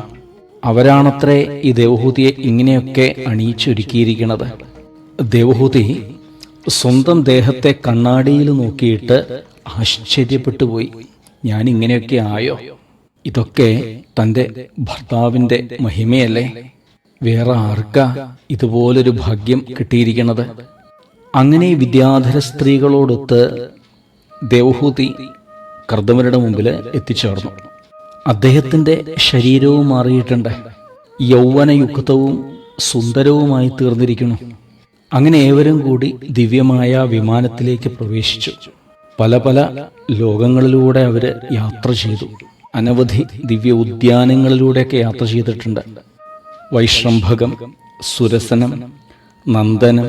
അവരാണത്രേ ഈ ദേവഹൂതിയെ ഇങ്ങനെയൊക്കെ അണിയിച്ചൊരുക്കിയിരിക്കുന്നത്. ദേവഹൂതി സ്വന്തം ദേഹത്തെ കണ്ണാടിയിൽ നോക്കിയിട്ട് ആശ്ചര്യപ്പെട്ടു പോയി. ഞാൻ ഇങ്ങനെയൊക്കെ ആയോ? ഇതൊക്കെ തൻ്റെ ഭർത്താവിൻ്റെ മഹിമയല്ലേ? വേറെ ആർക്കാ ഇതുപോലൊരു ഭാഗ്യം കിട്ടിയിരിക്കുന്നത്? അങ്ങനെ വിദ്യാധര സ്ത്രീകളോടൊത്ത് ദേവഹൂതി കർദമരുടെ മുമ്പിൽ എത്തിച്ചേർന്നു. അദ്ദേഹത്തിന്റെ ശരീരവും മാറിയിട്ടുണ്ട്, യൗവനയുക്തവും സുന്ദരവുമായി തീർന്നിരിക്കുന്നു. അങ്ങനെ ഏവരും കൂടി ദിവ്യമായ വിമാനത്തിലേക്ക് പ്രവേശിച്ചു. പല പല ലോകങ്ങളിലൂടെ അവര് യാത്ര ചെയ്തു. അനവധി ദിവ്യ ഉദ്യാനങ്ങളിലൂടെയൊക്കെ യാത്ര ചെയ്തിട്ടുണ്ട്. വൈശ്രംഭകം, സുരസനം, നന്ദനം,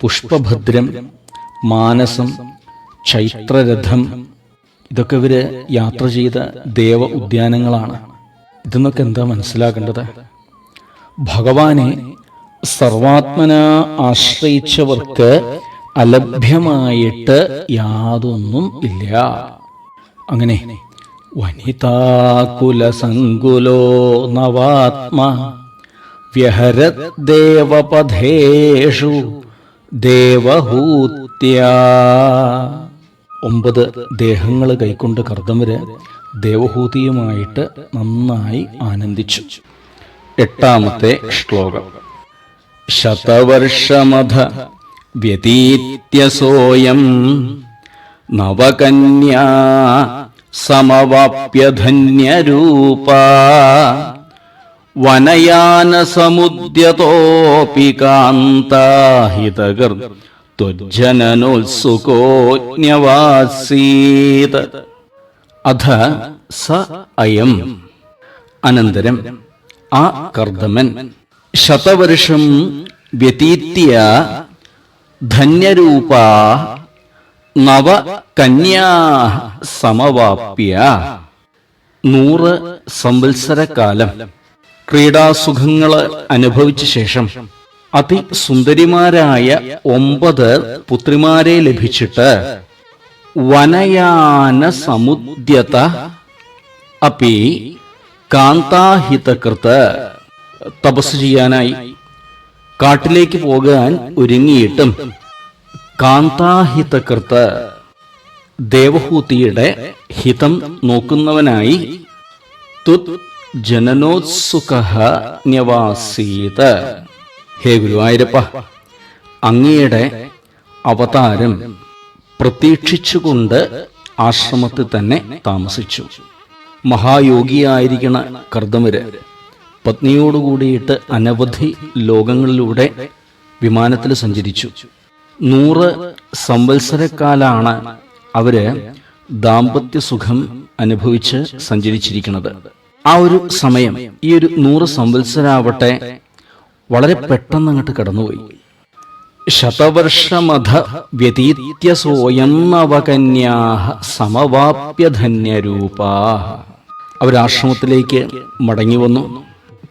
പുഷ്പഭദ്രം, മാനസം, ചൈത്രരഥം, ഇതൊക്കെ ഇവര് യാത്ര ചെയ്ത ദേവ ഉദ്യാനങ്ങളാണ്. ഇതെന്നൊക്കെ എന്താ മനസ്സിലാക്കേണ്ടത്? ഭഗവാനെ സർവാത്മന ആശ്രയിച്ചവർക്ക് അലഭ്യമായിട്ട് യാതൊന്നും ഇല്ല. അങ്ങനെ വനിതാകുലസങ്കുലോ നവാത്മ വ്യഹരത് ദേവപഥേഷു ദേവഹൂത്യാ. 9 ദേഹങ്ങൾ കൈക്കൊണ്ട് കർദമര് ദേവഹൂതിയുമായിട്ട് നന്നായി ആനന്ദിച്ചു. 8ാമത്തെ ശ്ലോകം. ശതവർഷമധ വ്യതീത്യ സോയം നവകന്യാ സമവാപ്യ ധന്യരൂപ വനയാന സമുദ്യതോപി കാന്താഹിതകർ ത്വജ്ജനനോത്സുകോജ്ഞവാസീത്. അധ സ അയം. അനന്തരം ആ കർദമൻ ശതവർഷം വ്യതീത്യ ധന്യരൂപ നവകന്യാ സമവാപ്യ 100 സംവത്സരക്കാലം ക്രീഡാസുഖങ്ങള് അനുഭവിച്ച ശേഷം അതിസുന്ദരിമാരായ 9 പുത്രിമാരെ ലഭിച്ചിട്ട് വനയാന സമുദ്യത അപി കാന്താഹിതകൃത് തപസ് ചെയ്യാനായി കാട്ടിലേക്ക് പോകാൻ ഒരുങ്ങിയിട്ടും കാന്താഹിതകൃത് ദേവഹൂതിയുടെ ഹിതം നോക്കുന്നവനായി തുത് ജനനോത്സുകഃ ന്യവാസീത്. ഹേ ഗുരുവായൂരപ്പ, അങ്ങയുടെ അവതാരം പ്രതീക്ഷിച്ചുകൊണ്ട് ആശ്രമത്തിൽ തന്നെ താമസിച്ചു. മഹായോഗിയായിരിക്കണ കർദമര് പത്നിയോടുകൂടിയിട്ട് അനവധി ലോകങ്ങളിലൂടെ വിമാനത്തിൽ സഞ്ചരിച്ചു. 100 സംവത്സരക്കാലാണ് അവര് ദാമ്പത്യ സുഖം അനുഭവിച്ച് സഞ്ചരിച്ചിരിക്കുന്നത്. ആ ഒരു സമയം, ഈ ഒരു 100 സംവത്സരാവട്ടെ വളരെ പെട്ടെന്ന് അങ്ങോട്ട് കടന്നുപോയി. ശതവർഷമധ വ്യതീത്യ സോയം നവകന്യാഃ സമവാപ്യ ധന്യരൂപാഃ. അവരാശ്രമത്തിലേക്ക് മടങ്ങി വന്നു.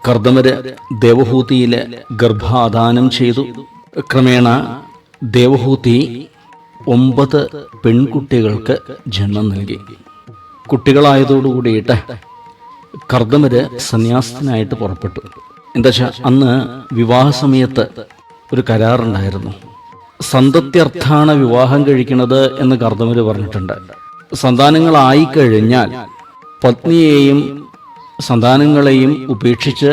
കർദമര് ദേവഹൂതിയില് ഗർഭാധാനം ചെയ്തു. ക്രമേണ ദേവഹൂതി 9 പെൺകുട്ടികൾക്ക് ജന്മം നൽകി. കുട്ടികളായതോടുകൂടിയിട്ട് കർദമര് സന്യാസത്തിനായിട്ട് പുറപ്പെട്ടു. എന്താ വെച്ചാൽ അന്ന് വിവാഹ സമയത്ത് ഒരു കരാറുണ്ടായിരുന്നു. സന്തത്യർത്ഥാണ് വിവാഹം കഴിക്കുന്നത് എന്ന് കർദമര് പറഞ്ഞിട്ടുണ്ട്. സന്താനങ്ങളായിക്കഴിഞ്ഞാൽ പത്നിയെയും സന്താനങ്ങളെയും ഉപേക്ഷിച്ച്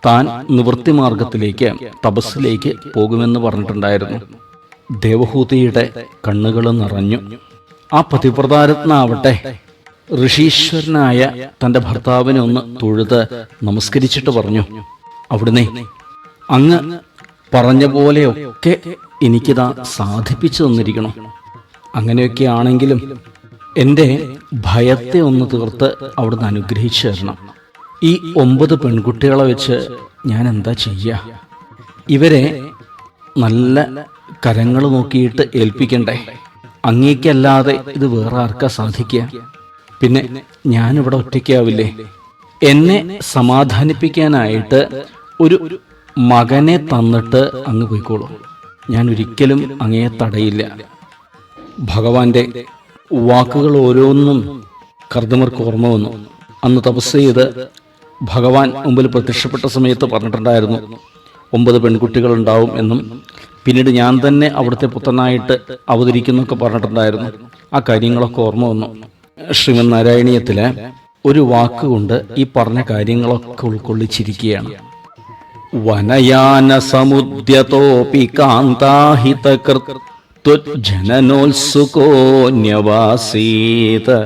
താൻ നിവൃത്തിമാർഗത്തിലേക്ക് തപസ്സിലേക്ക് പോകുമെന്ന് പറഞ്ഞിട്ടുണ്ടായിരുന്നു. ദേവഹൂതിയുടെ കണ്ണുകൾ നിറഞ്ഞു. ആ പതിവ്രതാരത്നാവട്ടെ ഋഷീശ്വരനായ തന്റെ ഭർത്താവിനെ ഒന്ന് തൊഴുത് നമസ്കരിച്ചിട്ട് പറഞ്ഞു, അവിടുന്ന് അങ്ങ് പറഞ്ഞ പോലെയൊക്കെ എനിക്കിതാ സാധിപ്പിച്ചു തന്നിരിക്കണം. അങ്ങനെയൊക്കെ ആണെങ്കിലും എൻ്റെ ഭയത്തെ ഒന്ന് തീർത്ത് അവിടുന്ന് അനുഗ്രഹിച്ചു തരണം. ഈ 9 പെൺകുട്ടികളെ വെച്ച് ഞാൻ എന്താ ചെയ്യുക? ഇവരെ നല്ല കരങ്ങൾ നോക്കിയിട്ട് ഏൽപ്പിക്കണ്ടേ? അങ്ങേക്കല്ലാതെ ഇത് വേറെ ആർക്കാ സാധിക്കുക? പിന്നെ ഞാനിവിടെ ഒറ്റയ്ക്കാവില്ലേ? എന്നെ സമാധാനിപ്പിക്കാനായിട്ട് ഒരു മകനെ തന്നിട്ട് അങ്ങ് പോയിക്കോളൂ. ഞാൻ ഒരിക്കലും അങ്ങയെ തടയില്ല. ഭഗവാന്റെ വാക്കുകൾ ഓരോന്നും കർദമർക്ക് ഓർമ്മ വന്നു. അന്ന് തപസ് ചെയ്ത് ഭഗവാൻ മുമ്പിൽ പ്രത്യക്ഷപ്പെട്ട സമയത്ത് പറഞ്ഞിട്ടുണ്ടായിരുന്നു 9 പെൺകുട്ടികൾ ഉണ്ടാവും എന്നും പിന്നീട് ഞാൻ തന്നെ അവിടുത്തെ പുത്രനായിട്ട് അവതരിക്കുന്നൊക്കെ പറഞ്ഞിട്ടുണ്ടായിരുന്നു. ആ കാര്യങ്ങളൊക്കെ ഓർമ്മ വന്നു. ശ്രീമദ് നാരായണീയത്തിലെ ഒരു വാക്കുകൊണ്ട് ഈ പറഞ്ഞ കാര്യങ്ങളൊക്കെ ഉൾക്കൊള്ളിച്ചിരിക്കുകയാണ്. വനയാന സമുദ്യതോപി കാന്താഹിതകൃത് ത്വജ്ജനനോത്സുകോ ന്യവാസീത്.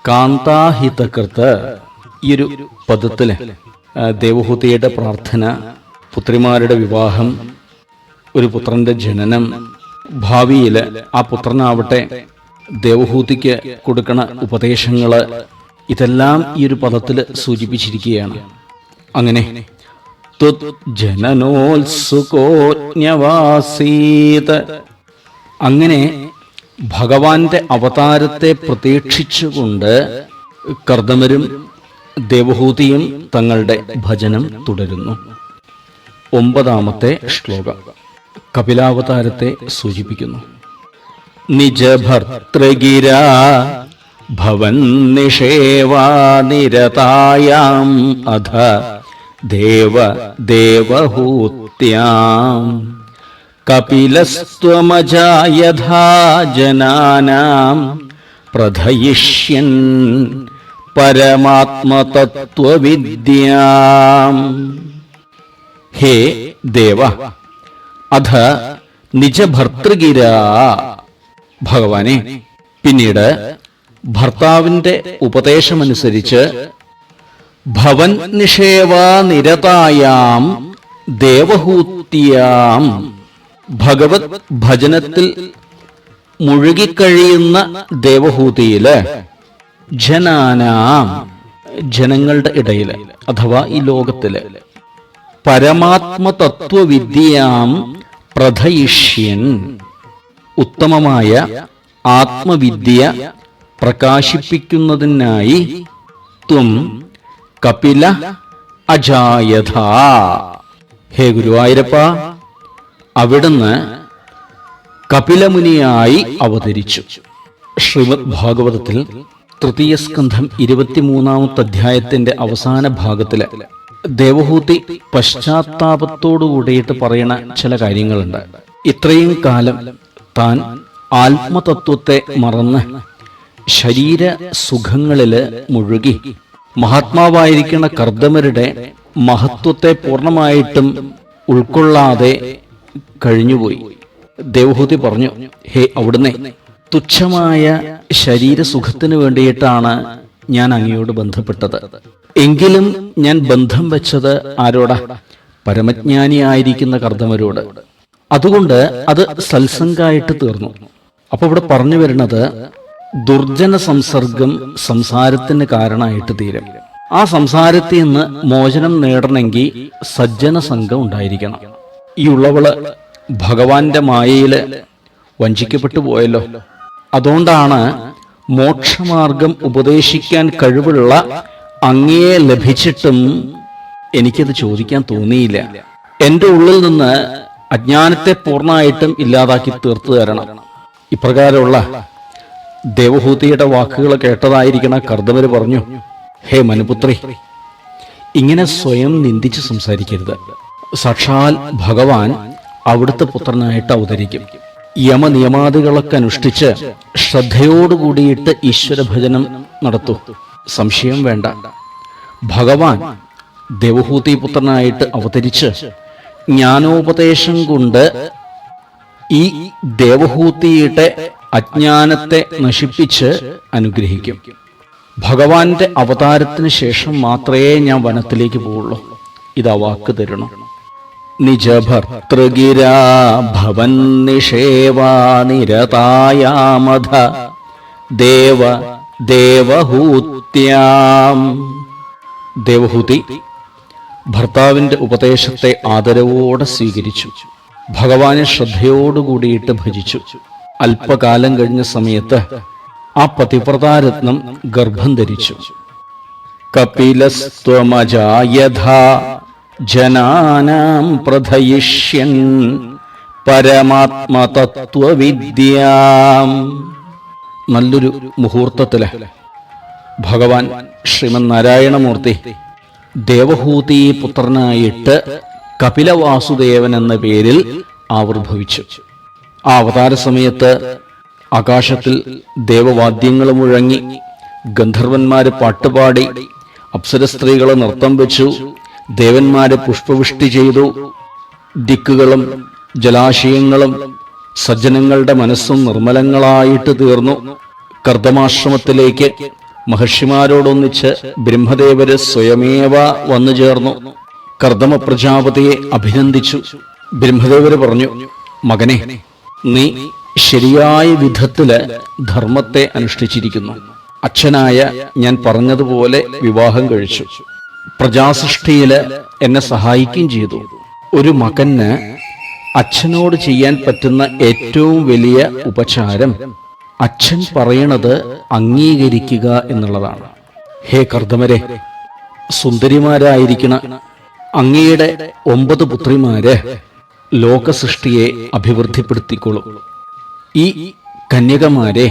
കാന്താഹിതകൃത് ഈ ഒരു പദത്തില് ദേവഹൂതിയുടെ പ്രാർത്ഥന, പുത്രിമാരുടെ വിവാഹം, ഒരു പുത്രന്റെ ജനനം, ഭാവിയിൽ ആ പുത്രനാവട്ടെ ദേവഹൂതിക്ക് കൊടുക്കണ ഉപദേശങ്ങള്, ഇതെല്ലാം ഈ ഒരു പദത്തിൽ സൂചിപ്പിച്ചിരിക്കുകയാണ്. അങ്ങനെ ജനനോത്സുകോജ്ഞവാസീത്, അങ്ങനെ ഭഗവാന്റെ അവതാരത്തെ പ്രതീക്ഷിച്ചുകൊണ്ട് കർദമരും ദേവഹൂതിയും തങ്ങളുടെ ഭജനം തുടരുന്നു. 9ാമത്തെ ശ്ലോകം കപിലാവതാരത്തെ സൂചിപ്പിക്കുന്നു. നിജഭർതൃഗിരാ ഭവൻ നിഷേവാനിരതായാം അധ ദേവഹൂത്യാം കപിലസ്ത്വമജായഥാ ജനാനാം പ്രഥയിഷ്യൻ പരമാത്മതത്വവിദ്യാം. ഹേ ദേവ, അധ നിജഭർതൃഗിരാ. ഭഗവാനെ, പിന്നീട് ഭർത്താവിന്റെ ഉപദേശമനുസരിച്ച് ഭവൻ നിഷേവാ നിരതായാം ദേവഹൂത്യാം, ഭഗവത് ഭജനത്തിൽ മുഴുകിക്കഴിയുന്ന ദേവഹൂതിയില് ജനാനാം, ജനങ്ങളുടെ ഇടയിൽ അഥവാ ഈ ലോകത്തില് പരമാത്മതത്വവിദ്യയാം പ്രഥയിഷ്യൻ, ഉത്തമമായ ആത്മവിദ്യ പ്രകാശിപ്പിക്കുന്നതിനായി ത്വം കപില അജായഥ. ഹേ ഗുരുവായൂരപ്പ, അവിടുന്ന് കപിലമുനിയായി അവതരിച്ചു. ശ്രീമദ് ഭാഗവതത്തിൽ തൃതീയ സ്കന്ധം 23-ാമത്തെ അധ്യായത്തിന്റെ അവസാന ഭാഗത്തില് ദേവഹൂതി പശ്ചാത്താപത്തോടുകൂടിയിട്ട് പറയുന്ന ചില കാര്യങ്ങളുണ്ട്. ഇത്രയും കാലം താൻ ആത്മതത്വത്തെ മറന്ന് ശരീര സുഖങ്ങളില് മുഴുകി മഹാത്മാവായിരിക്കുന്ന കർദമരുടെ മഹത്വത്തെ പൂർണ്ണമായിട്ടും ഉൾക്കൊള്ളാതെ കഴിഞ്ഞുപോയി. ദേവഹൂതി പറഞ്ഞു, ഹേ അവിടുന്ന്, തുച്ഛമായ ശരീരസുഖത്തിന് വേണ്ടിയിട്ടാണ് ഞാൻ അങ്ങയോട് ബന്ധപ്പെട്ടത്. എങ്കിലും ഞാൻ ബന്ധം വെച്ചത് ആരോടാ? പരമജ്ഞാനിയായിരിക്കുന്ന കർദമരോട്. അതുകൊണ്ട് അത് സത്സംഗമായിട്ട് തീർന്നു. അപ്പൊ ഇവിടെ പറഞ്ഞു വരുന്നത്, ദുർജന സംസർഗം സംസാരത്തിന് കാരണമായിട്ട് തീരും. ആ സംസാരത്തിൽ നിന്ന് മോചനം നേടണമെങ്കിൽ സജ്ജന സംഘം ഉണ്ടായിരിക്കണം. ഈ ഉള്ളവള് ഭഗവാന്റെ മായയില് വഞ്ചിക്കപ്പെട്ടു പോയല്ലോ. അതുകൊണ്ടാണ് മോക്ഷമാർഗം ഉപദേശിക്കാൻ കഴിവുള്ള അങ്ങയെ ലഭിച്ചിട്ടും എനിക്കത് ചോദിക്കാൻ തോന്നിയില്ല. എൻ്റെ ഉള്ളിൽ നിന്ന് അജ്ഞാനത്തെ പൂർണ്ണമായിട്ടും ഇല്ലാതാക്കി തീർത്തു തരണം. ഇപ്രകാരമുള്ള ദേവഹൂതിയുടെ വാക്കുകൾ കേട്ടതായിരിക്കണ കർദമര് പറഞ്ഞു, ഹേ മനുപുത്രി, ഇങ്ങനെ സ്വയം നിന്ദിച്ച് സംസാരിക്കരുത്. സാക്ഷാൽ ഭഗവാൻ അവിടുത്തെ പുത്രനായിട്ട് അവതരിക്കും. യമനിയമാദികളൊക്കെ അനുഷ്ഠിച്ച് ശ്രദ്ധയോടുകൂടിയിട്ട് ഈശ്വരഭജനം നടത്തൂ. സംശയം വേണ്ട. ഭഗവാൻ ദേവഹൂതി പുത്രനായിട്ട് അവതരിച്ച് ജ്ഞാനോപദേശം കൊണ്ട് ഈ ദേവഹൂതിയുടെ അജ്ഞാനത്തെ നശിപ്പിച്ച് അനുഗ്രഹിക്കും. ഭഗവാന്റെ അവതാരത്തിന് ശേഷം മാത്രമേ ഞാൻ വനത്തിലേക്ക് പോവുള്ളൂ. ഇതാ വാക്ക് തരണം. നിജഭർതൃഗിരാ ഭവൻ നിഷേവാ നിരതായാമധ ദേവ ദേവഹൂത്യാം. ദേവഹൂതി ഭർത്താവിന്റെ ഉപദേശത്തെ ആദരവോടെ സ്വീകരിച്ചു. ഭഗവാനെ ശ്രദ്ധയോടുകൂടിയിട്ട് ഭജിച്ചു. അല്പകാലം കഴിഞ്ഞ സമയത്ത് ആ പതിവ്രതാരത്നം ഗർഭം ധരിച്ചു. കപിലസ്ത്വമജായഥാ ജനാനാം പ്രഥയിഷ്യൻ പരമാത്മതത്വവിദ്യാം. നല്ലൊരു മുഹൂർത്തത്തില് ഭഗവാൻ ശ്രീമന് നാരായണമൂർത്തി ദേവഹൂതി പുത്രനായിട്ട് കപിലവാസുദേവൻ എന്ന പേരിൽ ആവിർഭവിച്ചു. ആ അവതാര സമയത്ത് ആകാശത്തിൽ ദേവവാദ്യങ്ങൾ മുഴങ്ങി, ഗന്ധർവന്മാര് പാട്ടുപാടി, അപ്സര സ്ത്രീകൾ നൃത്തം വെച്ചു, ദേവന്മാരെ പുഷ്പവൃഷ്ടി ചെയ്തു. ദിക്കുകളും ജലാശയങ്ങളും സജ്ജനങ്ങളുടെ മനസ്സും നിർമ്മലങ്ങളായിട്ട് തീർന്നു. കർദമാശ്രമത്തിലേക്ക് മഹർഷിമാരോടൊന്നിച്ച് ബ്രഹ്മദേവര് സ്വയമേവ വന്നു ചേർന്നു. കർദമ പ്രജാപതിയെ അഭിനന്ദിച്ചു. ബ്രഹ്മദേവര് പറഞ്ഞു, മകനെ, നീ ശരിയായ വിധത്തില് ധർമ്മത്തെ അനുഷ്ഠിച്ചിരിക്കുന്നു. അച്ഛനായ ഞാൻ പറഞ്ഞതുപോലെ വിവാഹം കഴിച്ചു. പ്രജാസൃഷ്ടിയില് എന്നെ സഹായിക്കുകയും ചെയ്തു. ഒരു മകന് അച്ഛനോട് ചെയ്യാൻ പറ്റുന്ന ഏറ്റവും വലിയ ഉപചാരം അച്ഛൻ പറയണത് അംഗീകരിക്കുക എന്നുള്ളതാണ്. ഹേ കർദമരെ, സുന്ദരിമാരായിരിക്കണ അങ്ങയുടെ 9 പുത്രിമാര് ലോകസൃഷ്ടിയെ അഭിവൃദ്ധിപ്പെടുത്തിക്കൊള്ളും. ഈ കന്യകമാരെ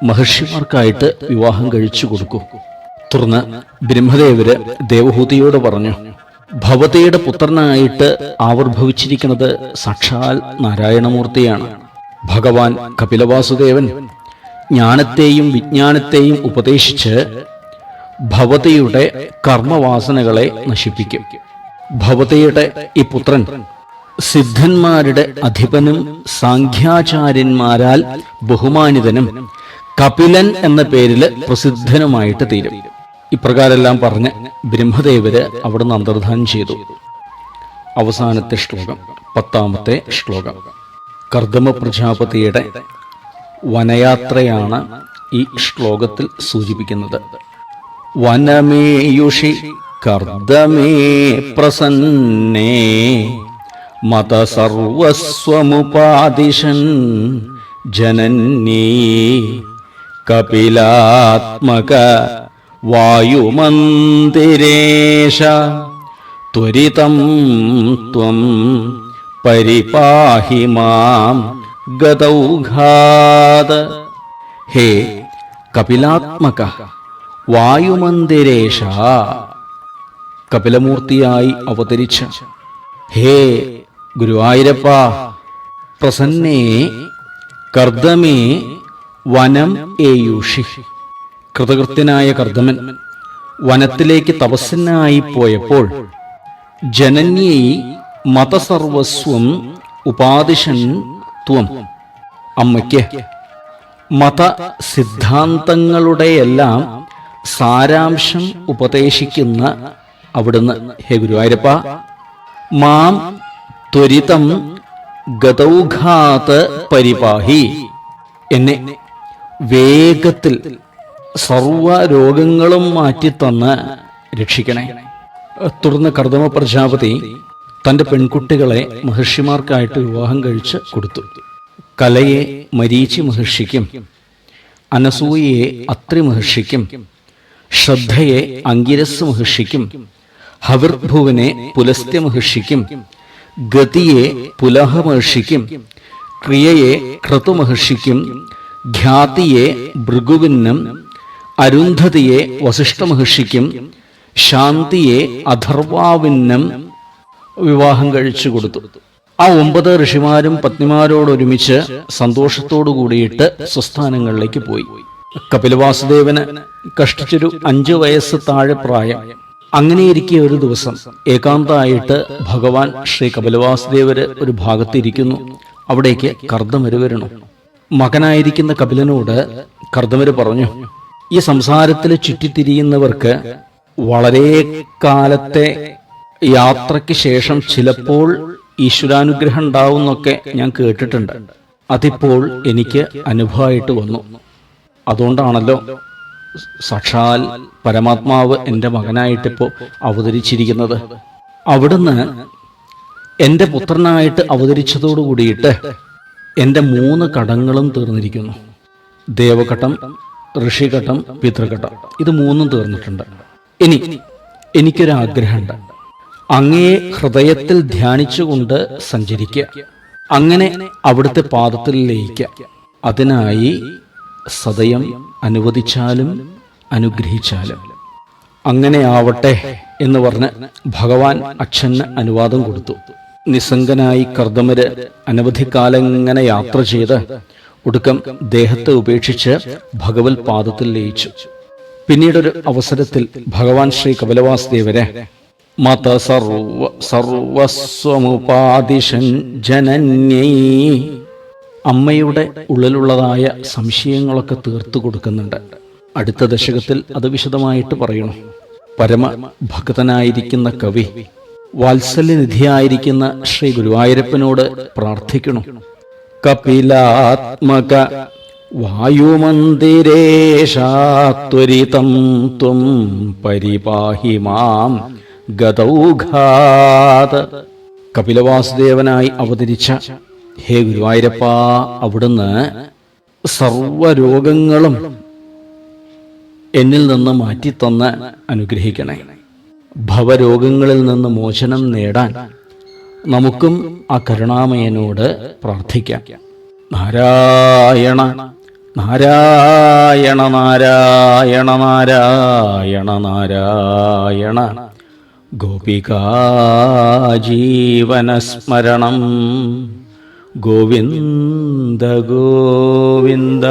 മഹർഷിമാർക്കായിട്ട് വിവാഹം കഴിച്ചു കൊടുക്കൂ. തുടർന്ന് ബ്രഹ്മദേവര് ദേവഹൂതിയോട് പറഞ്ഞു, ഭവതിയുടെ പുത്രനായിട്ട് ആവിർഭവിച്ചിരിക്കുന്നത് സാക്ഷാൽ നാരായണമൂർത്തിയാണ്. ഭഗവാൻ കപിലവാസുദേവൻ ജ്ഞാനത്തെയും വിജ്ഞാനത്തെയും ഉപദേശിച്ച് ഭവതിയുടെ കർമ്മവാസനകളെ നശിപ്പിക്കും. ഭവതിയുടെ ഈ പുത്രൻ സിദ്ധന്മാരുടെ അധിപനും സാഖ്യാചാര്യന്മാരാൽ ബഹുമാനിതനും കപിലൻ എന്ന പേരിൽ പ്രസിദ്ധനുമായിട്ട് തീരും. ഇപ്രകാരെല്ലാം പറഞ്ഞ് ബ്രഹ്മദേവര് അവിടുന്ന് അന്തർധാനം ചെയ്തു. അവസാനത്തെ ശ്ലോകം, 10ാമത്തെ ശ്ലോകം. കർദമ പ്രജാപതിയുടെ വനയാത്രയാണ് ഈ ശ്ലോകത്തിൽ സൂചിപ്പിക്കുന്നത്. വനമേയുഷി കർദമേ പ്രസന്നേ മത സർവസ്വമുപാദിശൻ ജനന്യേ കപിലാത്മക വായുമന്ദിരേശ ത്വരിതം ത്വം പരിപാഹി മാം ഗതൗഘാത്. ഹേ കപിലാത്മക വായുമന്ദിരേശ, കപിലമൂർത്തിയായി അവതരിച്ച ഹേ ഗുരുവായൂരപ്പ, പ്രസന്നേ കർദമേ വനം ഏയുഷി. കൃതകൃത്യനായ കർദമൻ വനത്തിലേക്ക് തപസ്സിനായി പോയപ്പോൾ ജനന്യൈ മതസർവസ്വം ഉപാദിശൻ ത്വം, അമ്മയ്ക്ക് മത സിദ്ധാന്തങ്ങളുടെയെല്ലാം സാരാംശം ഉപദേശിക്കുന്ന അവിടുന്ന് ഹേ ഗുരുവായൂരപ്പ, മാം ത്വരിതം ഗതൗഘാത് പരിപാഹി, എന്നെ വേഗത്തിൽ സർവരോഗങ്ങളും മാറ്റിത്തന്ന് രക്ഷിക്കണേ. തുടർന്ന് കർദമ പ്രജാപതി തൻ്റെ പെൺകുട്ടികളെ മഹർഷിമാർക്കായിട്ട് വിവാഹം കഴിച്ച് കൊടുത്തു. കലയെ മരീചി മഹർഷിക്കും, അനസൂയയെ അത്രി മഹർഷിക്കും, ശ്രദ്ധയെ അങ്കിരസ് മഹർഷിക്കും, ഹവിർഭുവിനെ പുലസ്ത്യ മഹർഷിക്കും, ഗതിയെ പുലഹ മഹർഷിക്കും, ക്രിയയെ ക്രതു മഹർഷിക്കും, ഖ്യാതിയെ ഭൃഗുവിനും, അരുന്ധതിയെ വസിഷ്ഠ മഹർഷിക്കും, ശാന്തിയെ അഥർവാവിനും വിവാഹം കഴിച്ചു കൊടുത്തു. ആ 9 ഋഷിമാരും പത്നിമാരോടൊരുമിച്ച് സന്തോഷത്തോടു കൂടിയിട്ട് സ്വസ്ഥാനങ്ങളിലേക്ക് പോയി. കപിലവാസുദേവന് കഷ്ടിച്ചൊരു 5 വയസ്സ് താഴെ പ്രായം. അങ്ങനെയിരിക്കെ ഒരു ദിവസം ഏകാന്തമായിട്ട് ഭഗവാൻ ശ്രീ കപിലവാസുദേവര് ഒരു ഭാഗത്തിരിക്കുന്നു. അവിടേക്ക് കർദമര് വരണു. മകനായിരിക്കുന്ന കപിലനോട് കർദമര് പറഞ്ഞു, ഈ സംസാരത്തിൽ ചുറ്റിത്തിരിയുന്നവർക്ക് വളരെ കാലത്തെ യാത്രയ്ക്ക് ശേഷം ചിലപ്പോൾ ഈശ്വരാനുഗ്രഹം ഉണ്ടാവുന്നൊക്കെ ഞാൻ കേട്ടിട്ടുണ്ട്. അതിപ്പോൾ എനിക്ക് അനുഭവമായിട്ട് വന്നു. അതുകൊണ്ടാണല്ലോ സാക്ഷാൽ പരമാത്മാവ് എൻ്റെ മകനായിട്ടിപ്പോൾ അവതരിച്ചിരിക്കുന്നത്. അവിടുന്ന് എൻ്റെ പുത്രനായിട്ട് അവതരിച്ചതോടു കൂടിയിട്ട് എൻ്റെ 3 കടങ്ങളും തീർന്നിരിക്കുന്നു. ദേവഘട്ടം, ഋഷിഘട്ടം, പിതൃഘട്ടം, ഇത് 3 തീർന്നിട്ടുണ്ട്. ഇനി എനിക്കൊരാഗ്രഹമുണ്ട്. അങ്ങയെ ഹൃദയത്തിൽ ധ്യാനിച്ചുകൊണ്ട് സഞ്ചരിക്കുക, അങ്ങനെ അവിടുത്തെ പാദത്തിൽ ലയിക്കുക. അതിനായി സദയം അനുവദിച്ചാലും അനുഗ്രഹിച്ചാലും. അങ്ങനെ ആവട്ടെ എന്ന് പറഞ്ഞ് ഭഗവാൻ അച്ഛന് അനുവാദം കൊടുത്തു. നിസ്സംഗനായി കർദമര് അനവധി കാലം ഇങ്ങനെ യാത്ര ചെയ്ത് ഒടുക്കം ദേഹത്തെ ഉപേക്ഷിച്ച് ഭഗവത് പാദത്തിൽ ലയിച്ചു. പിന്നീടൊരു അവസരത്തിൽ ഭഗവാൻ ശ്രീ കപിലവാസുദേവരെ മത സർവസ്വമുപാദിശൻ ജനന്യൈ, അമ്മയുടെ ഉള്ളിലുള്ളതായ സംശയങ്ങളൊക്കെ തീർത്തു കൊടുക്കുന്നുണ്ട്. അടുത്ത ദശകത്തിൽ അത് വിശദമായിട്ട് പറയണം. പരമഭക്തനായിരിക്കുന്ന കവി വാത്സല്യനിധിയായിരിക്കുന്ന ശ്രീ ഗുരുവായൂരപ്പനോട് പ്രാർത്ഥിക്കണം. കപിലാത്മക വായുമന്ദിരേശാത്വരിതം ത്വം പരിപാഹി മാം ഗതൗഘാത്. കപിലവാസുദേവനായി അവതരിച്ച ഹേ ഗുരുവായൂരപ്പ, അവിടുന്ന് സർവരോഗങ്ങളും എന്നിൽ നിന്ന് മാറ്റിത്തന്ന് അനുഗ്രഹിക്കണേ. ഭവരോഗങ്ങളിൽ നിന്ന് മോചനം നേടാൻ നമുക്കും ആ കരുണാമയനോട് പ്രാർത്ഥിക്കാം. നാരായണ നാരായണ നാരായണ നാരായണ നാരായണ. ഗോപികാജീവനസ്മരണം ഗോവിന്ദ ഗോവിന്ദ.